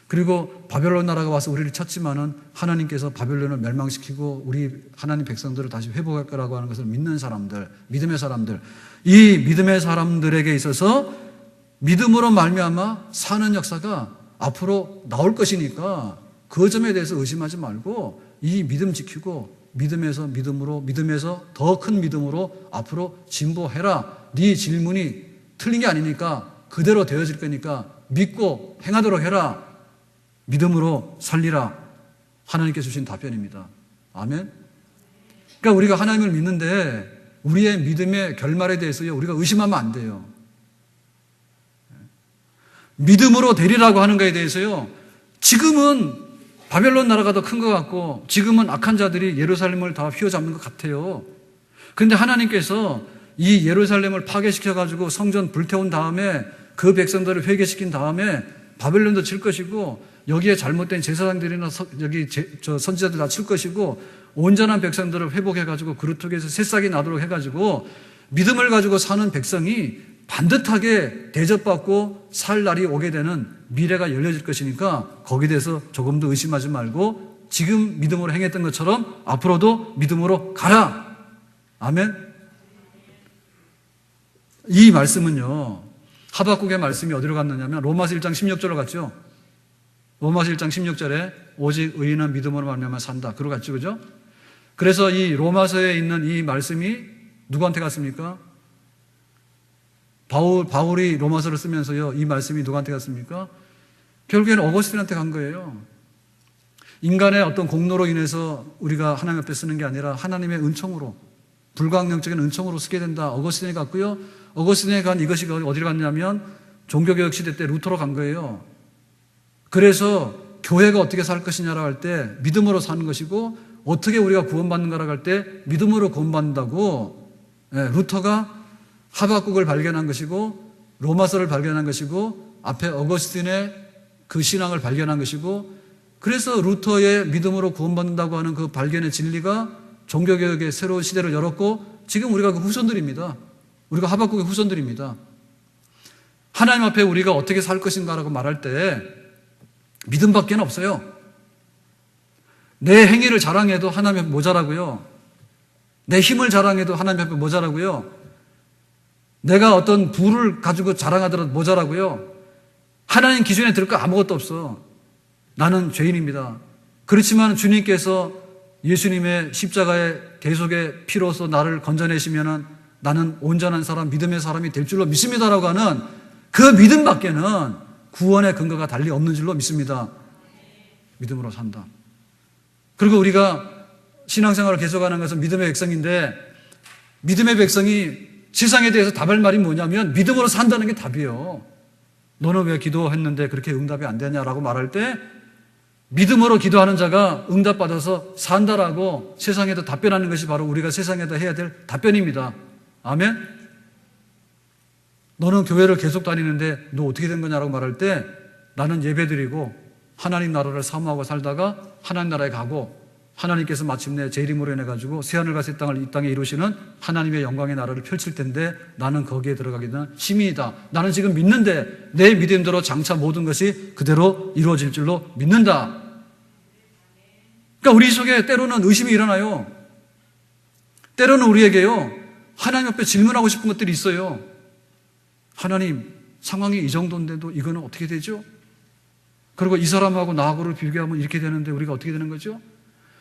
그리고 바벨론 나라가 와서 우리를 쳤지만은 하나님께서 바벨론을 멸망시키고 우리 하나님 백성들을 다시 회복할 거라고 하는 것을 믿는 사람들, 믿음의 사람들, 이 믿음의 사람들에게 있어서 믿음으로 말미암아 사는 역사가 앞으로 나올 것이니까 그 점에 대해서 의심하지 말고 이 믿음 지키고 믿음에서 믿음으로, 믿음에서 더 큰 믿음으로 앞으로 진보해라. 네 질문이 틀린 게 아니니까 그대로 되어질 거니까 믿고 행하도록 해라. 믿음으로 살리라. 하나님께서 주신 답변입니다. 아멘. 그러니까 우리가 하나님을 믿는데 우리의 믿음의 결말에 대해서요, 우리가 의심하면 안 돼요. 믿음으로 되리라고 하는 것에 대해서요, 지금은 바벨론 나라가 더 큰 것 같고 지금은 악한 자들이 예루살렘을 다 휘어잡는 것 같아요. 그런데 하나님께서 이 예루살렘을 파괴시켜가지고 성전 불태운 다음에 그 백성들을 회개시킨 다음에 바벨론도 칠 것이고 여기에 잘못된 제사장들이나 여기 선지자들 다 칠 것이고 온전한 백성들을 회복해가지고 그루터기에서 새싹이 나도록 해가지고 믿음을 가지고 사는 백성이 반듯하게 대접받고 살 날이 오게 되는 미래가 열려질 것이니까 거기에 대해서 조금도 의심하지 말고 지금 믿음으로 행했던 것처럼 앞으로도 믿음으로 가라. 아멘. 이 말씀은요, 하박국의 말씀이 어디로 갔느냐면 로마서 1장 16절로 갔죠. 로마서 1장 16절에 오직 의인은 믿음으로 말미암아 산다. 그러고 갔죠, 그죠? 그래서 이 로마서에 있는 이 말씀이 누구한테 갔습니까? 바울이 로마서를 쓰면서요, 이 말씀이 누구한테 갔습니까? 결국에는 어거스틴한테 간 거예요. 인간의 어떤 공로로 인해서 우리가 하나님 앞에 쓰는 게 아니라 하나님의 은총으로, 불가항력적인 은총으로 쓰게 된다. 어거스틴에 갔고요. 어거스틴에 간 이것이 어디로 갔냐면 종교개혁 시대 때 루터로 간 거예요. 그래서 교회가 어떻게 살 것이냐라고 할 때 믿음으로 사는 것이고, 어떻게 우리가 구원받는가라고 할 때 믿음으로 구원받는다고 루터가 하박국을 발견한 것이고 로마서를 발견한 것이고 앞에 어거스틴의 그 신앙을 발견한 것이고, 그래서 루터의 믿음으로 구원받는다고 하는 그 발견의 진리가 종교개혁의 새로운 시대를 열었고 지금 우리가 그 후손들입니다. 우리가 하박국의 후손들입니다. 하나님 앞에 우리가 어떻게 살 것인가라고 말할 때 믿음밖에 없어요. 내 행위를 자랑해도 하나님 앞에 모자라고요. 내 힘을 자랑해도 하나님 앞에 모자라고요. 내가 어떤 부를 가지고 자랑하더라도 모자라고요. 하나님 기준에 들 거 아무것도 없어. 나는 죄인입니다. 그렇지만 주님께서 예수님의 십자가의 대속의 피로서 나를 건져내시면은 나는 온전한 사람, 믿음의 사람이 될 줄로 믿습니다라고 하는 그 믿음 밖에는 구원의 근거가 달리 없는 줄로 믿습니다. 믿음으로 산다. 그리고 우리가 신앙생활을 계속하는 것은 믿음의 백성인데, 믿음의 백성이 세상에 대해서 답할 말이 뭐냐면 믿음으로 산다는 게 답이에요. 너는 왜 기도했는데 그렇게 응답이 안 되냐라고 말할 때, 믿음으로 기도하는 자가 응답받아서 산다라고 세상에도 답변하는 것이 바로 우리가 세상에다 해야 될 답변입니다. 아멘? 너는 교회를 계속 다니는데 너 어떻게 된 거냐라고 말할 때, 나는 예배드리고 하나님 나라를 사모하고 살다가 하나님 나라에 가고 하나님께서 마침내 제 이름으로 인해가지고 새하늘과 새 땅을 이 땅에 이루시는 하나님의 영광의 나라를 펼칠 텐데 나는 거기에 들어가게 되는 시민이다. 나는 지금 믿는데 내 믿음대로 장차 모든 것이 그대로 이루어질 줄로 믿는다. 그러니까 우리 속에 때로는 의심이 일어나요. 때로는 우리에게요, 하나님 앞에 질문하고 싶은 것들이 있어요. 하나님, 상황이 이 정도인데도 이거는 어떻게 되죠? 그리고 이 사람하고 나하고를 비교하면 이렇게 되는데 우리가 어떻게 되는 거죠?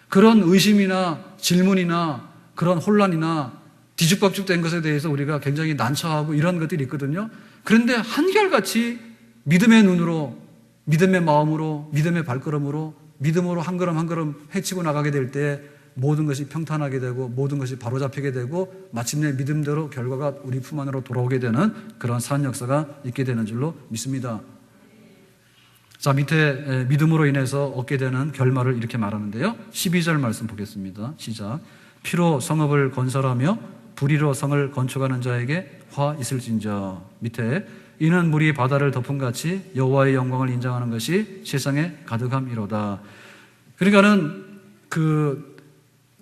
그런 의심이나 질문이나 그런 혼란이나 뒤죽박죽된 것에 대해서 우리가 굉장히 난처하고 이런 것들이 있거든요. 그런데 한결같이 믿음의 눈으로, 믿음의 마음으로, 믿음의 발걸음으로, 믿음으로 한 걸음 한 걸음 헤치고 나가게 될 때 모든 것이 평탄하게 되고 모든 것이 바로잡히게 되고 마침내 믿음대로 결과가 우리 품 안으로 돌아오게 되는 그런 산 역사가 있게 되는 줄로 믿습니다. 자, 밑에 믿음으로 인해서 얻게 되는 결말을 이렇게 말하는데요. 12절 말씀 보겠습니다. 시작. 피로 성읍을 건설하며 불의로 성을 건축하는 자에게 화 있을진저. 밑에 이는 물이 바다를 덮은 같이 여호와의 영광을 인정하는 것이 세상에 가득함이로다. 그러니까는 그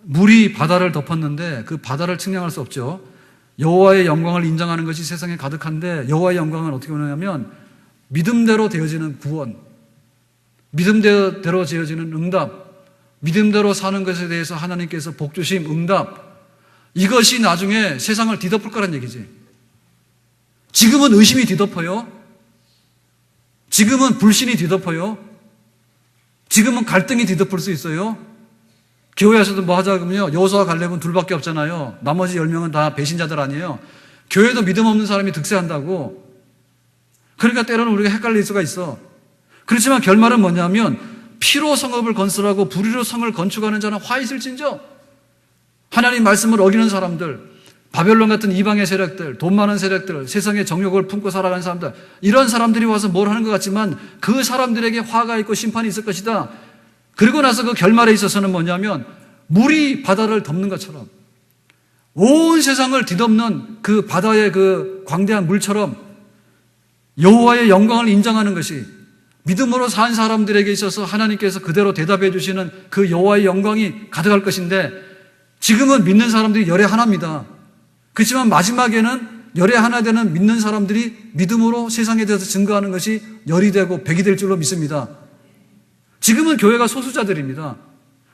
물이 바다를 덮었는데 그 바다를 측량할 수 없죠. 여호와의 영광을 인정하는 것이 세상에 가득한데, 여호와의 영광은 어떻게 보냐면 믿음대로 되어지는 구원, 믿음대로 되어지는 응답, 믿음대로 사는 것에 대해서 하나님께서 복주심, 응답, 이것이 나중에 세상을 뒤덮을 거란 얘기지. 지금은 의심이 뒤덮어요. 지금은 불신이 뒤덮어요. 지금은 갈등이 뒤덮을 수 있어요. 교회에서도 뭐 하자 그러면요, 여호수아 갈렙은 둘밖에 없잖아요. 나머지 10명은 다 배신자들 아니에요. 교회도 믿음 없는 사람이 득세한다고. 그러니까 때로는 우리가 헷갈릴 수가 있어. 그렇지만 결말은 뭐냐면 피로 성읍을 건설하고 불의로 성을 건축하는 자는 화 있을진저. 하나님 말씀을 어기는 사람들, 바벨론 같은 이방의 세력들, 돈 많은 세력들, 세상의 정욕을 품고 살아가는 사람들, 이런 사람들이 와서 뭘 하는 것 같지만 그 사람들에게 화가 있고 심판이 있을 것이다. 그리고 나서 그 결말에 있어서는 뭐냐면 물이 바다를 덮는 것처럼, 온 세상을 뒤덮는 그 바다의 그 광대한 물처럼 여호와의 영광을 인정하는 것이 믿음으로 산 사람들에게 있어서 하나님께서 그대로 대답해 주시는 그 여호와의 영광이 가득할 것인데, 지금은 믿는 사람들이 열의 하나입니다. 그렇지만 마지막에는 열의 하나 되는 믿는 사람들이 믿음으로 세상에 대해서 증거하는 것이 열이 되고 백이 될 줄로 믿습니다. 지금은 교회가 소수자들입니다.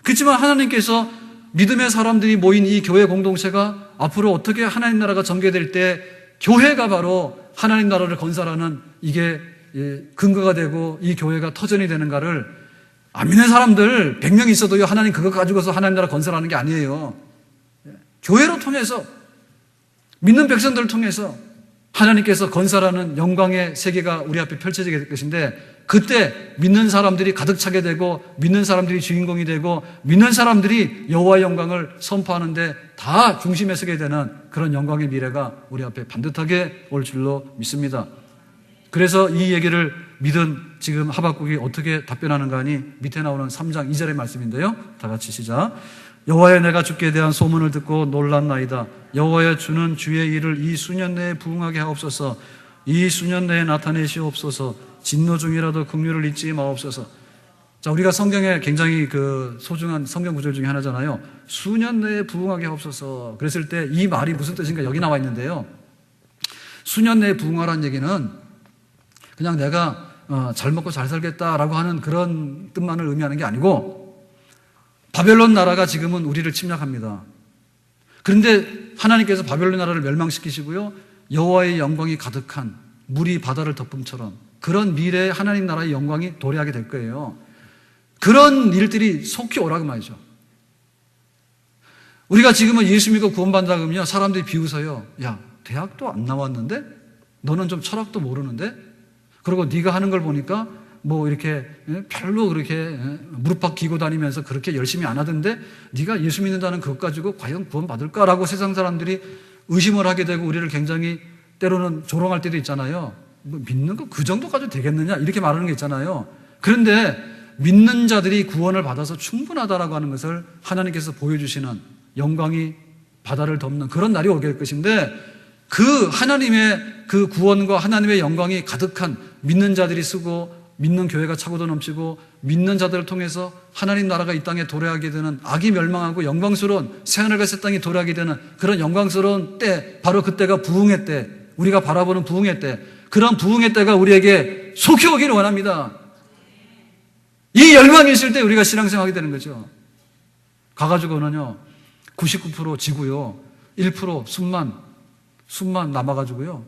그렇지만 하나님께서 믿음의 사람들이 모인 이 교회 공동체가 앞으로 어떻게 하나님 나라가 전개될 때 교회가 바로 하나님 나라를 건설하는 이게 근거가 되고 이 교회가 터전이 되는가를, 안 믿는 사람들 100명 있어도요, 하나님 그거 가지고서 하나님 나라 건설하는 게 아니에요. 교회로 통해서, 믿는 백성들을 통해서 하나님께서 건설하는 영광의 세계가 우리 앞에 펼쳐지게 될 것인데, 그때 믿는 사람들이 가득 차게 되고 믿는 사람들이 주인공이 되고 믿는 사람들이 여호와의 영광을 선포하는데 다 중심에 서게 되는 그런 영광의 미래가 우리 앞에 반듯하게 올 줄로 믿습니다. 그래서 이 얘기를 믿은 지금 하박국이 어떻게 답변하는가 하니 밑에 나오는 3장 2절의 말씀인데요. 다 같이 시작. 여호와여, 내가 주께 대한 소문을 듣고 놀랐나이다. 여호와여, 주는 주의 일을 이 수년 내에 부응하게 하옵소서. 이 수년 내에 나타내시옵소서. 진노 중이라도 긍휼을 잊지 마옵소서. 자, 우리가 성경에 굉장히 그 소중한 성경 구절 중에 하나잖아요. 수년 내에 부응하게 하옵소서. 그랬을 때 이 말이 무슨 뜻인가 여기 나와 있는데요. 수년 내에 부응하라는 얘기는 그냥 내가 잘 먹고 잘 살겠다라고 하는 그런 뜻만을 의미하는 게 아니고, 바벨론 나라가 지금은 우리를 침략합니다. 그런데 하나님께서 바벨론 나라를 멸망시키시고요, 여호와의 영광이 가득한 물이 바다를 덮음처럼 그런 미래에 하나님 나라의 영광이 도래하게 될 거예요. 그런 일들이 속히 오라고 말이죠. 우리가 지금은 예수 믿고 구원받는다 그러면요, 사람들이 비웃어요. 야, 대학도 안 나왔는데? 너는 좀 철학도 모르는데? 그리고 네가 하는 걸 보니까 뭐 이렇게 별로 그렇게 무릎팍 기고 다니면서 그렇게 열심히 안 하던데 네가 예수 믿는다는 그것 가지고 과연 구원받을까라고 세상 사람들이 의심을 하게 되고 우리를 굉장히 때로는 조롱할 때도 있잖아요. 뭐 믿는 거 그 정도 가지고 되겠느냐 이렇게 말하는 게 있잖아요. 그런데 믿는 자들이 구원을 받아서 충분하다라고 하는 것을 하나님께서 보여주시는 영광이 바다를 덮는 그런 날이 오게 될 것인데, 그 하나님의 그 구원과 하나님의 영광이 가득한 믿는 자들이 쓰고 믿는 교회가 차고도 넘치고 믿는 자들을 통해서 하나님 나라가 이 땅에 도래하게 되는, 악이 멸망하고 영광스러운 새하늘과 새 땅이 도래하게 되는 그런 영광스러운 때, 바로 그때가 부흥의 때, 우리가 바라보는 부흥의 때, 그런 부흥의 때가 우리에게 속히 오기를 원합니다. 이 열망이 있을 때 우리가 신앙생활하게 되는 거죠. 가가지고는요 99% 지고요 1% 숨만 남아가지고요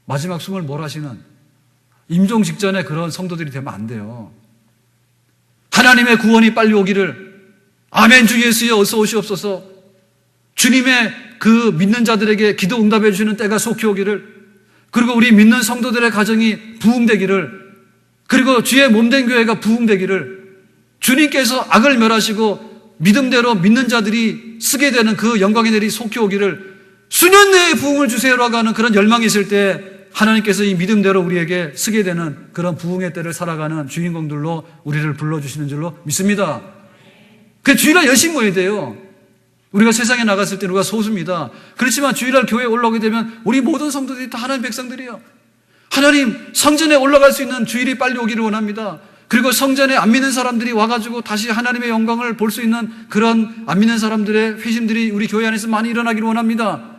마지막 숨을 몰아쉬는 임종 직전에 그런 성도들이 되면 안 돼요. 하나님의 구원이 빨리 오기를, 아멘 주 예수여 어서 오시옵소서, 주님의 그 믿는 자들에게 기도 응답해 주시는 때가 속히 오기를, 그리고 우리 믿는 성도들의 가정이 부흥되기를, 그리고 주의 몸된 교회가 부흥되기를, 주님께서 악을 멸하시고 믿음대로 믿는 자들이 쓰게 되는 그 영광의 날이 속히 오기를, 수년 내에 부흥을 주세요라고 하는 그런 열망이 있을 때 하나님께서 이 믿음대로 우리에게 쓰게 되는 그런 부흥의 때를 살아가는 주인공들로 우리를 불러주시는 줄로 믿습니다. 그 주일날 열심히 모여야 돼요. 우리가 세상에 나갔을 때 우리가 소수입니다. 그렇지만 주일날 교회에 올라오게 되면 우리 모든 성도들이 다 하나님 백성들이에요. 하나님 성전에 올라갈 수 있는 주일이 빨리 오기를 원합니다. 그리고 성전에 안 믿는 사람들이 와가지고 다시 하나님의 영광을 볼 수 있는 그런 안 믿는 사람들의 회심들이 우리 교회 안에서 많이 일어나기를 원합니다.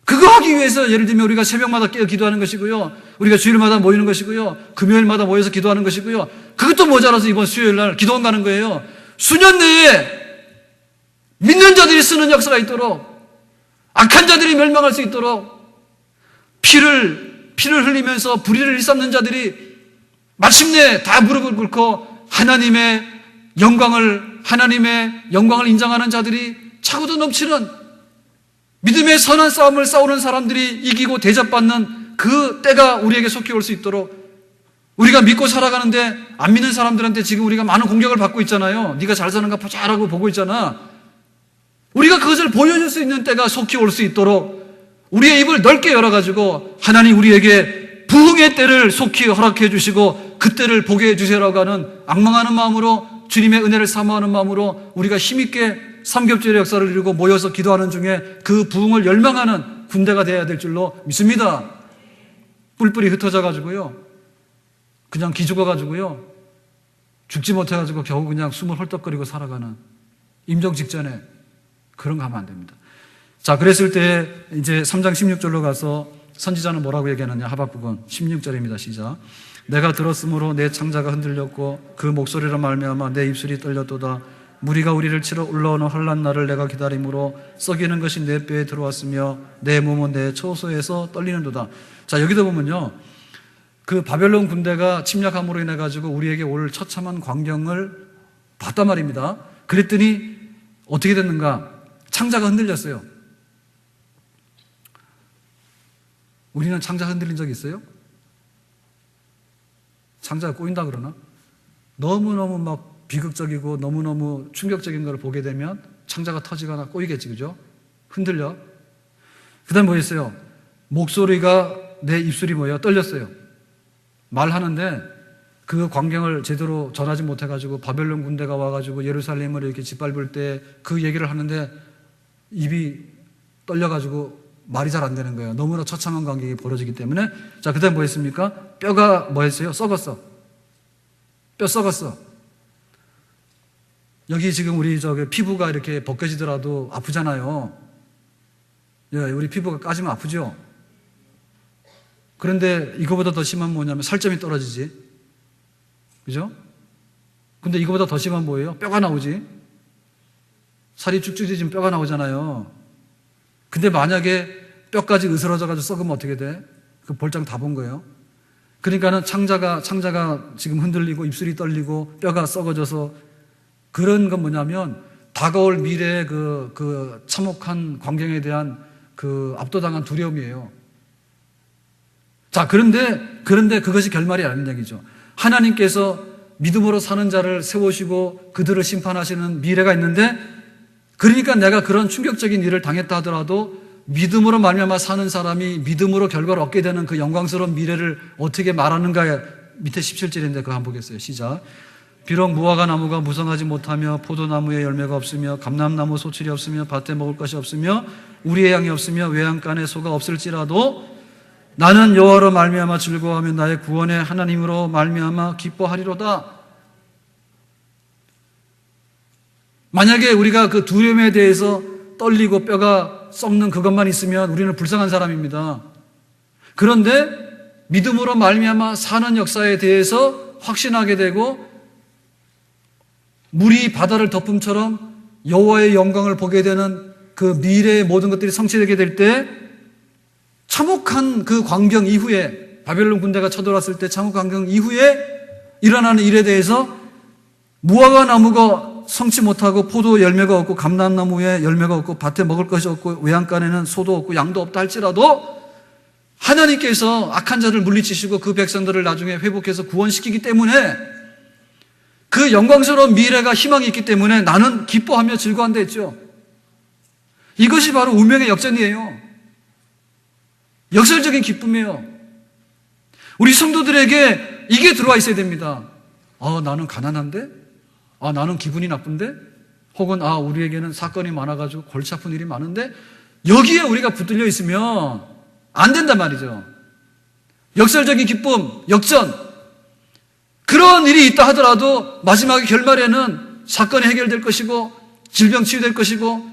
그거 하기 위해서 예를 들면 우리가 새벽마다 깨어 기도하는 것이고요, 우리가 주일마다 모이는 것이고요, 금요일마다 모여서 기도하는 것이고요, 그것도 모자라서 이번 수요일날 기도원 가는 거예요. 수년 내에 믿는 자들이 쓰는 역사가 있도록, 악한 자들이 멸망할 수 있도록, 피를 흘리면서 불의를 일삼는 자들이 마침내 다 무릎을 꿇고 하나님의 영광을 인정하는 자들이 차고도 넘치는 믿음의 선한 싸움을 싸우는 사람들이 이기고 대접받는 그 때가 우리에게 속히 올 수 있도록, 우리가 믿고 살아가는데 안 믿는 사람들한테 지금 우리가 많은 공격을 받고 있잖아요. 네가 잘 사는가 보자라고 보고 있잖아. 우리가 그것을 보여줄 수 있는 때가 속히 올 수 있도록 우리의 입을 넓게 열어가지고 하나님 우리에게 부흥의 때를 속히 허락해 주시고 그 때를 보게 해주세요라고 하는 악망하는 마음으로, 주님의 은혜를 사모하는 마음으로 우리가 힘있게 삼겹절의 역사를 이루고 모여서 기도하는 중에 그 부흥을 열망하는 군대가 되어야 될 줄로 믿습니다. 뿔뿔이 흩어져 가지고요 그냥 기죽어 가지고요 죽지 못해 가지고 겨우 그냥 숨을 헐떡거리고 살아가는, 임종 직전에 그런 거 하면 안 됩니다. 자, 그랬을 때 이제 3장 16절로 가서 선지자는 뭐라고 얘기하느냐. 하박국은 16절입니다. 시작. 내가 들었으므로 내 창자가 흔들렸고 그 목소리로 말미암아 내 입술이 떨렸도다. 무리가 우리를 치러 올라오는 환난 날을 내가 기다림으로 썩이는 것이 내 뼈에 들어왔으며 내 몸은 내 처소에서 떨리는도다. 자, 여기도 보면요 그 바벨론 군대가 침략함으로 인해 가지고 우리에게 올 처참한 광경을 봤단 말입니다. 그랬더니 어떻게 됐는가? 창자가 흔들렸어요. 우리는 창자 흔들린 적 있어요? 창자가 꼬인다 그러나? 너무너무 막 비극적이고 너무너무 충격적인 걸 보게 되면 창자가 터지거나 꼬이겠지, 그죠? 흔들려. 그 다음에 뭐 했어요? 목소리가, 내 입술이 뭐예요? 떨렸어요. 말하는데 그 광경을 제대로 전하지 못해가지고 바벨론 군대가 와가지고 예루살렘을 이렇게 짓밟을 때 그 얘기를 하는데 입이 떨려가지고 말이 잘 안 되는 거예요. 너무나 처참한 광경이 벌어지기 때문에. 자, 그 다음에 뭐 했습니까? 뼈가 뭐 했어요? 썩었어. 뼈 썩었어. 여기 지금 우리 피부가 이렇게 벗겨지더라도 아프잖아요. 예, 우리 피부가 까지면 아프죠? 그런데 이거보다 더 심한 뭐냐면 살점이 떨어지지. 그죠? 근데 이거보다 더 심한 뭐예요? 뼈가 나오지. 살이 쭉쭉 찢으면 뼈가 나오잖아요. 근데 만약에 뼈까지 으스러져가지고 썩으면 어떻게 돼? 그 볼장 다 본 거예요. 그러니까는 창자가 지금 흔들리고 입술이 떨리고 뼈가 썩어져서, 그런 건 뭐냐면 더 다가올 미래의 그 참혹한 광경에 대한 그 압도당한 두려움이에요. 자, 그런데 그것이 결말이 아닌 얘기죠. 하나님께서 믿음으로 사는 자를 세우시고 그들을 심판하시는 미래가 있는데, 그러니까 내가 그런 충격적인 일을 당했다 하더라도 믿음으로 말미암아 사는 사람이 믿음으로 결과를 얻게 되는 그 영광스러운 미래를 어떻게 말하는가. 밑에 17절인데 그거 한번 보겠어요. 시작. 비록 무화과 나무가 무성하지 못하며 포도나무에 열매가 없으며 감람나무 소출이 없으며 밭에 먹을 것이 없으며 우리의 양이 없으며 외양간에 소가 없을지라도 나는 여호와로 말미암아 즐거워하며 나의 구원의 하나님으로 말미암아 기뻐하리로다. 만약에 우리가 그 두려움에 대해서 떨리고 뼈가 썩는 그것만 있으면 우리는 불쌍한 사람입니다. 그런데 믿음으로 말미암아 사는 역사에 대해서 확신하게 되고 물이 바다를 덮음처럼 여호와의 영광을 보게 되는 그 미래의 모든 것들이 성취되게 될 때, 참혹한 그 광경 이후에, 바벨론 군대가 쳐들어왔을 때 참혹한 광경 이후에 일어나는 일에 대해서 무화과 나무가 성치 못하고 포도 열매가 없고 감람나무에 열매가 없고 밭에 먹을 것이 없고 외양간에는 소도 없고 양도 없다 할지라도 하나님께서 악한 자를 물리치시고 그 백성들을 나중에 회복해서 구원시키기 때문에, 그 영광스러운 미래가 희망이 있기 때문에 나는 기뻐하며 즐거워한다 했죠. 이것이 바로 운명의 역전이에요. 역설적인 기쁨이에요. 우리 성도들에게 이게 들어와 있어야 됩니다. 나는 가난한데? 나는 기분이 나쁜데? 혹은 우리에게는 사건이 많아가지고 골치 아픈 일이 많은데? 여기에 우리가 붙들려 있으면 안 된단 말이죠. 역설적인 기쁨, 역전. 그런 일이 있다 하더라도 마지막에 결말에는 사건이 해결될 것이고 질병 치유될 것이고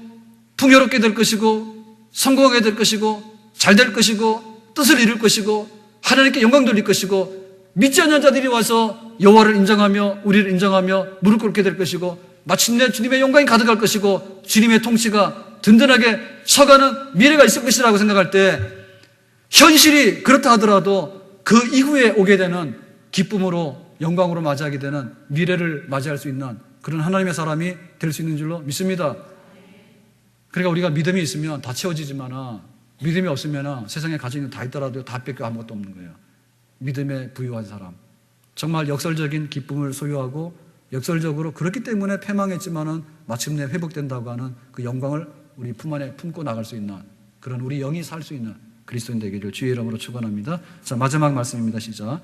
풍요롭게 될 것이고 성공하게 될 것이고 잘 될 것이고 뜻을 이룰 것이고 하나님께 영광 돌릴 것이고 믿지 않는 자들이 와서 여호와를 인정하며 우리를 인정하며 무릎 꿇게 될 것이고 마침내 주님의 영광이 가득할 것이고 주님의 통치가 든든하게 서가는 미래가 있을 것이라고 생각할 때, 현실이 그렇다 하더라도 그 이후에 오게 되는 기쁨으로 영광으로 맞이하게 되는 미래를 맞이할 수 있는 그런 하나님의 사람이 될 수 있는 줄로 믿습니다. 그러니까 우리가 믿음이 있으면 다 채워지지만 믿음이 없으면 세상에 가지고 있는 다 있더라도 다 뺏겨 아무것도 없는 거예요. 믿음에 부유한 사람, 정말 역설적인 기쁨을 소유하고 역설적으로 그렇기 때문에 패망했지만은 마침내 회복된다고 하는 그 영광을 우리 품 안에 품고 나갈 수 있는 그런 우리 영이 살 수 있는 그리스도인 되기를 주의 이름으로 축원합니다. 자, 마지막 말씀입니다. 시작.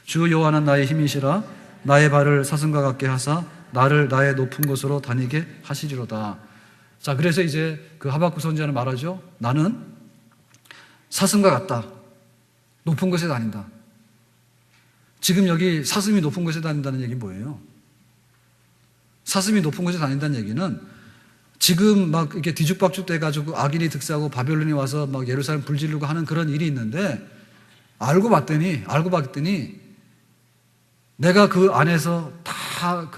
주 여호와는 나의 힘이시라 나의 발을 사슴과 같게 하사 나를 나의 높은 곳으로 다니게 하시리로다. 자, 그래서 이제 그 하박국 선지자는 말하죠. 나는 사슴과 같다. 높은 곳에 다닌다. 지금 여기 사슴이 높은 곳에 다닌다는 얘기는 뭐예요? 사슴이 높은 곳에 다닌다는 얘기는 지금 막 이렇게 뒤죽박죽 돼가지고 악인이 득세하고 바벨론이 와서 막 예루살렘 불지르고 하는 그런 일이 있는데, 알고 봤더니 내가 그 안에서 다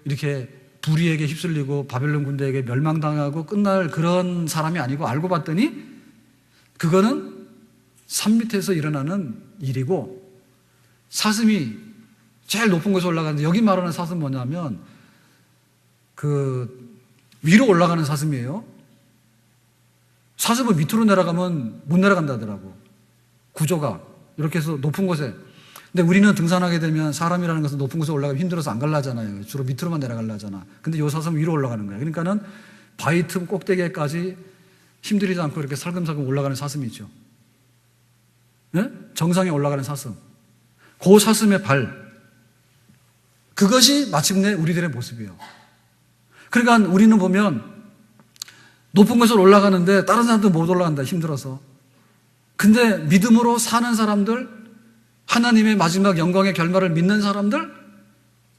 이렇게 불의에게 휩쓸리고 바벨론 군대에게 멸망당하고 끝날 그런 사람이 아니고, 알고 봤더니 그거는 산 밑에서 일어나는 일이고, 사슴이 제일 높은 곳에 올라가는데, 여기 말하는 사슴은 뭐냐면 위로 올라가는 사슴이에요. 사슴은 밑으로 내려가면 못 내려간다 하더라고. 구조가 이렇게 해서 높은 곳에. 근데 우리는 등산하게 되면 사람이라는 것은 높은 곳에 올라가면 힘들어서 안 갈라 하잖아요. 주로 밑으로만 내려갈라 하잖아. 근데 요 사슴은 위로 올라가는 거야. 그러니까는 바위 틈 꼭대기까지 힘들이지 않고 이렇게 살금살금 올라가는 사슴이죠. 네? 정상에 올라가는 사슴. 그 사슴의 발. 그것이 마침내 우리들의 모습이에요. 그러니까 우리는 보면 높은 곳을 올라가는데 다른 사람들 못 올라간다, 힘들어서. 근데 믿음으로 사는 사람들, 하나님의 마지막 영광의 결말을 믿는 사람들,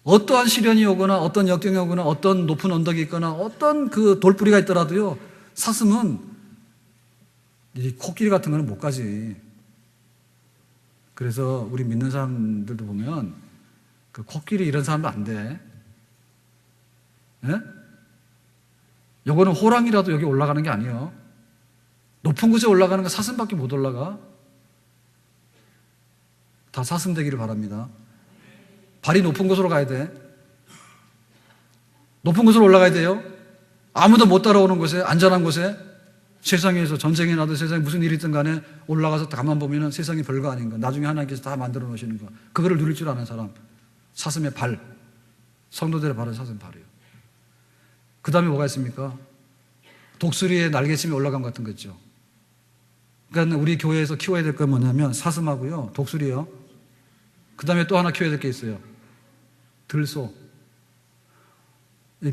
어떠한 시련이 오거나 어떤 역경이 오거나 어떤 높은 언덕이 있거나 어떤 그 돌뿌리가 있더라도요, 사슴은 이 코끼리 같은 거는 못 가지. 그래서 우리 믿는 사람들도 보면 그 코끼리 이런 사람도 안 돼. 예? 요거는 호랑이라도 여기 올라가는 게 아니에요. 높은 곳에 올라가는 건 사슴밖에 못 올라가. 다 사슴 되기를 바랍니다. 발이 높은 곳으로 가야 돼. 높은 곳으로 올라가야 돼요. 아무도 못 따라오는 곳에, 안전한 곳에, 세상에서 전쟁이 나도 세상에 무슨 일이 있든 간에 올라가서 가만 보면 세상이 별거 아닌 거. 나중에 하나님께서 다 만들어 놓으시는 거. 그거를 누릴 줄 아는 사람. 사슴의 발. 성도들의 발은 사슴 발이에요. 그 다음에 뭐가 있습니까? 독수리의 날개침이 올라간 것 같은 거죠. 그러니까 우리 교회에서 키워야 될 건 뭐냐면 사슴하고요, 독수리요. 그 다음에 또 하나 키워야 될 게 있어요. 들소.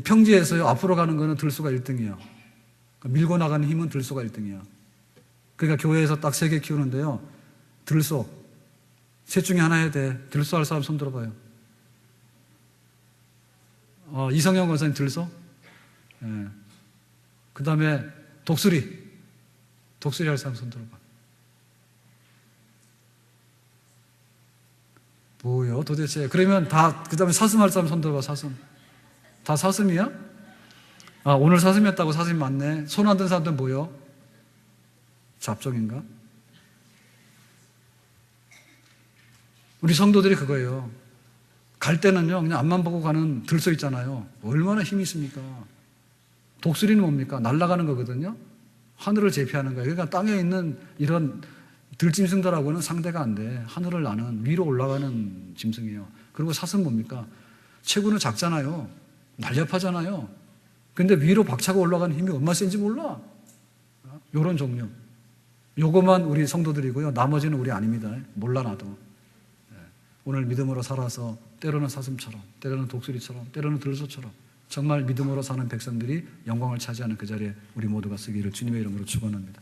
평지에서요, 앞으로 가는 거는 들소가 1등이에요. 밀고 나가는 힘은 들소가 1등이에요. 그러니까 교회에서 딱 3개 키우는데요. 들소. 셋 중에 하나 해야 돼. 들소 할 사람 손 들어봐요. 이성영 권사님 들소? 예. 그 다음에 독수리. 독수리 할 사람 손 들어봐. 뭐요 도대체. 그러면 다, 그 다음에 사슴 할 사람 손 들어봐. 사슴. 다 사슴이야? 오늘 사슴이었다고 사슴이 많네. 손 안 든 사람들은 뭐요? 잡종인가? 우리 성도들이 그거예요. 갈 때는요, 그냥 앞만 보고 가는 들소 있잖아요. 얼마나 힘이 있습니까? 독수리는 뭡니까? 날아가는 거거든요. 하늘을 제피하는 거예요. 그러니까 땅에 있는 이런 들짐승들하고는 상대가 안 돼. 하늘을 나는, 위로 올라가는 짐승이에요. 그리고 사슴 뭡니까? 체구는 작잖아요. 날렵하잖아요. 근데 위로 박차고 올라가는 힘이 얼마나 센지 몰라. 요런 종류. 요거만 우리 성도들이고요. 나머지는 우리 아닙니다. 몰라 나도. 오늘 믿음으로 살아서 때로는 사슴처럼, 때로는 독수리처럼, 때로는 들소처럼 정말 믿음으로 사는 백성들이 영광을 차지하는 그 자리에 우리 모두가 서기를 주님의 이름으로 축원합니다.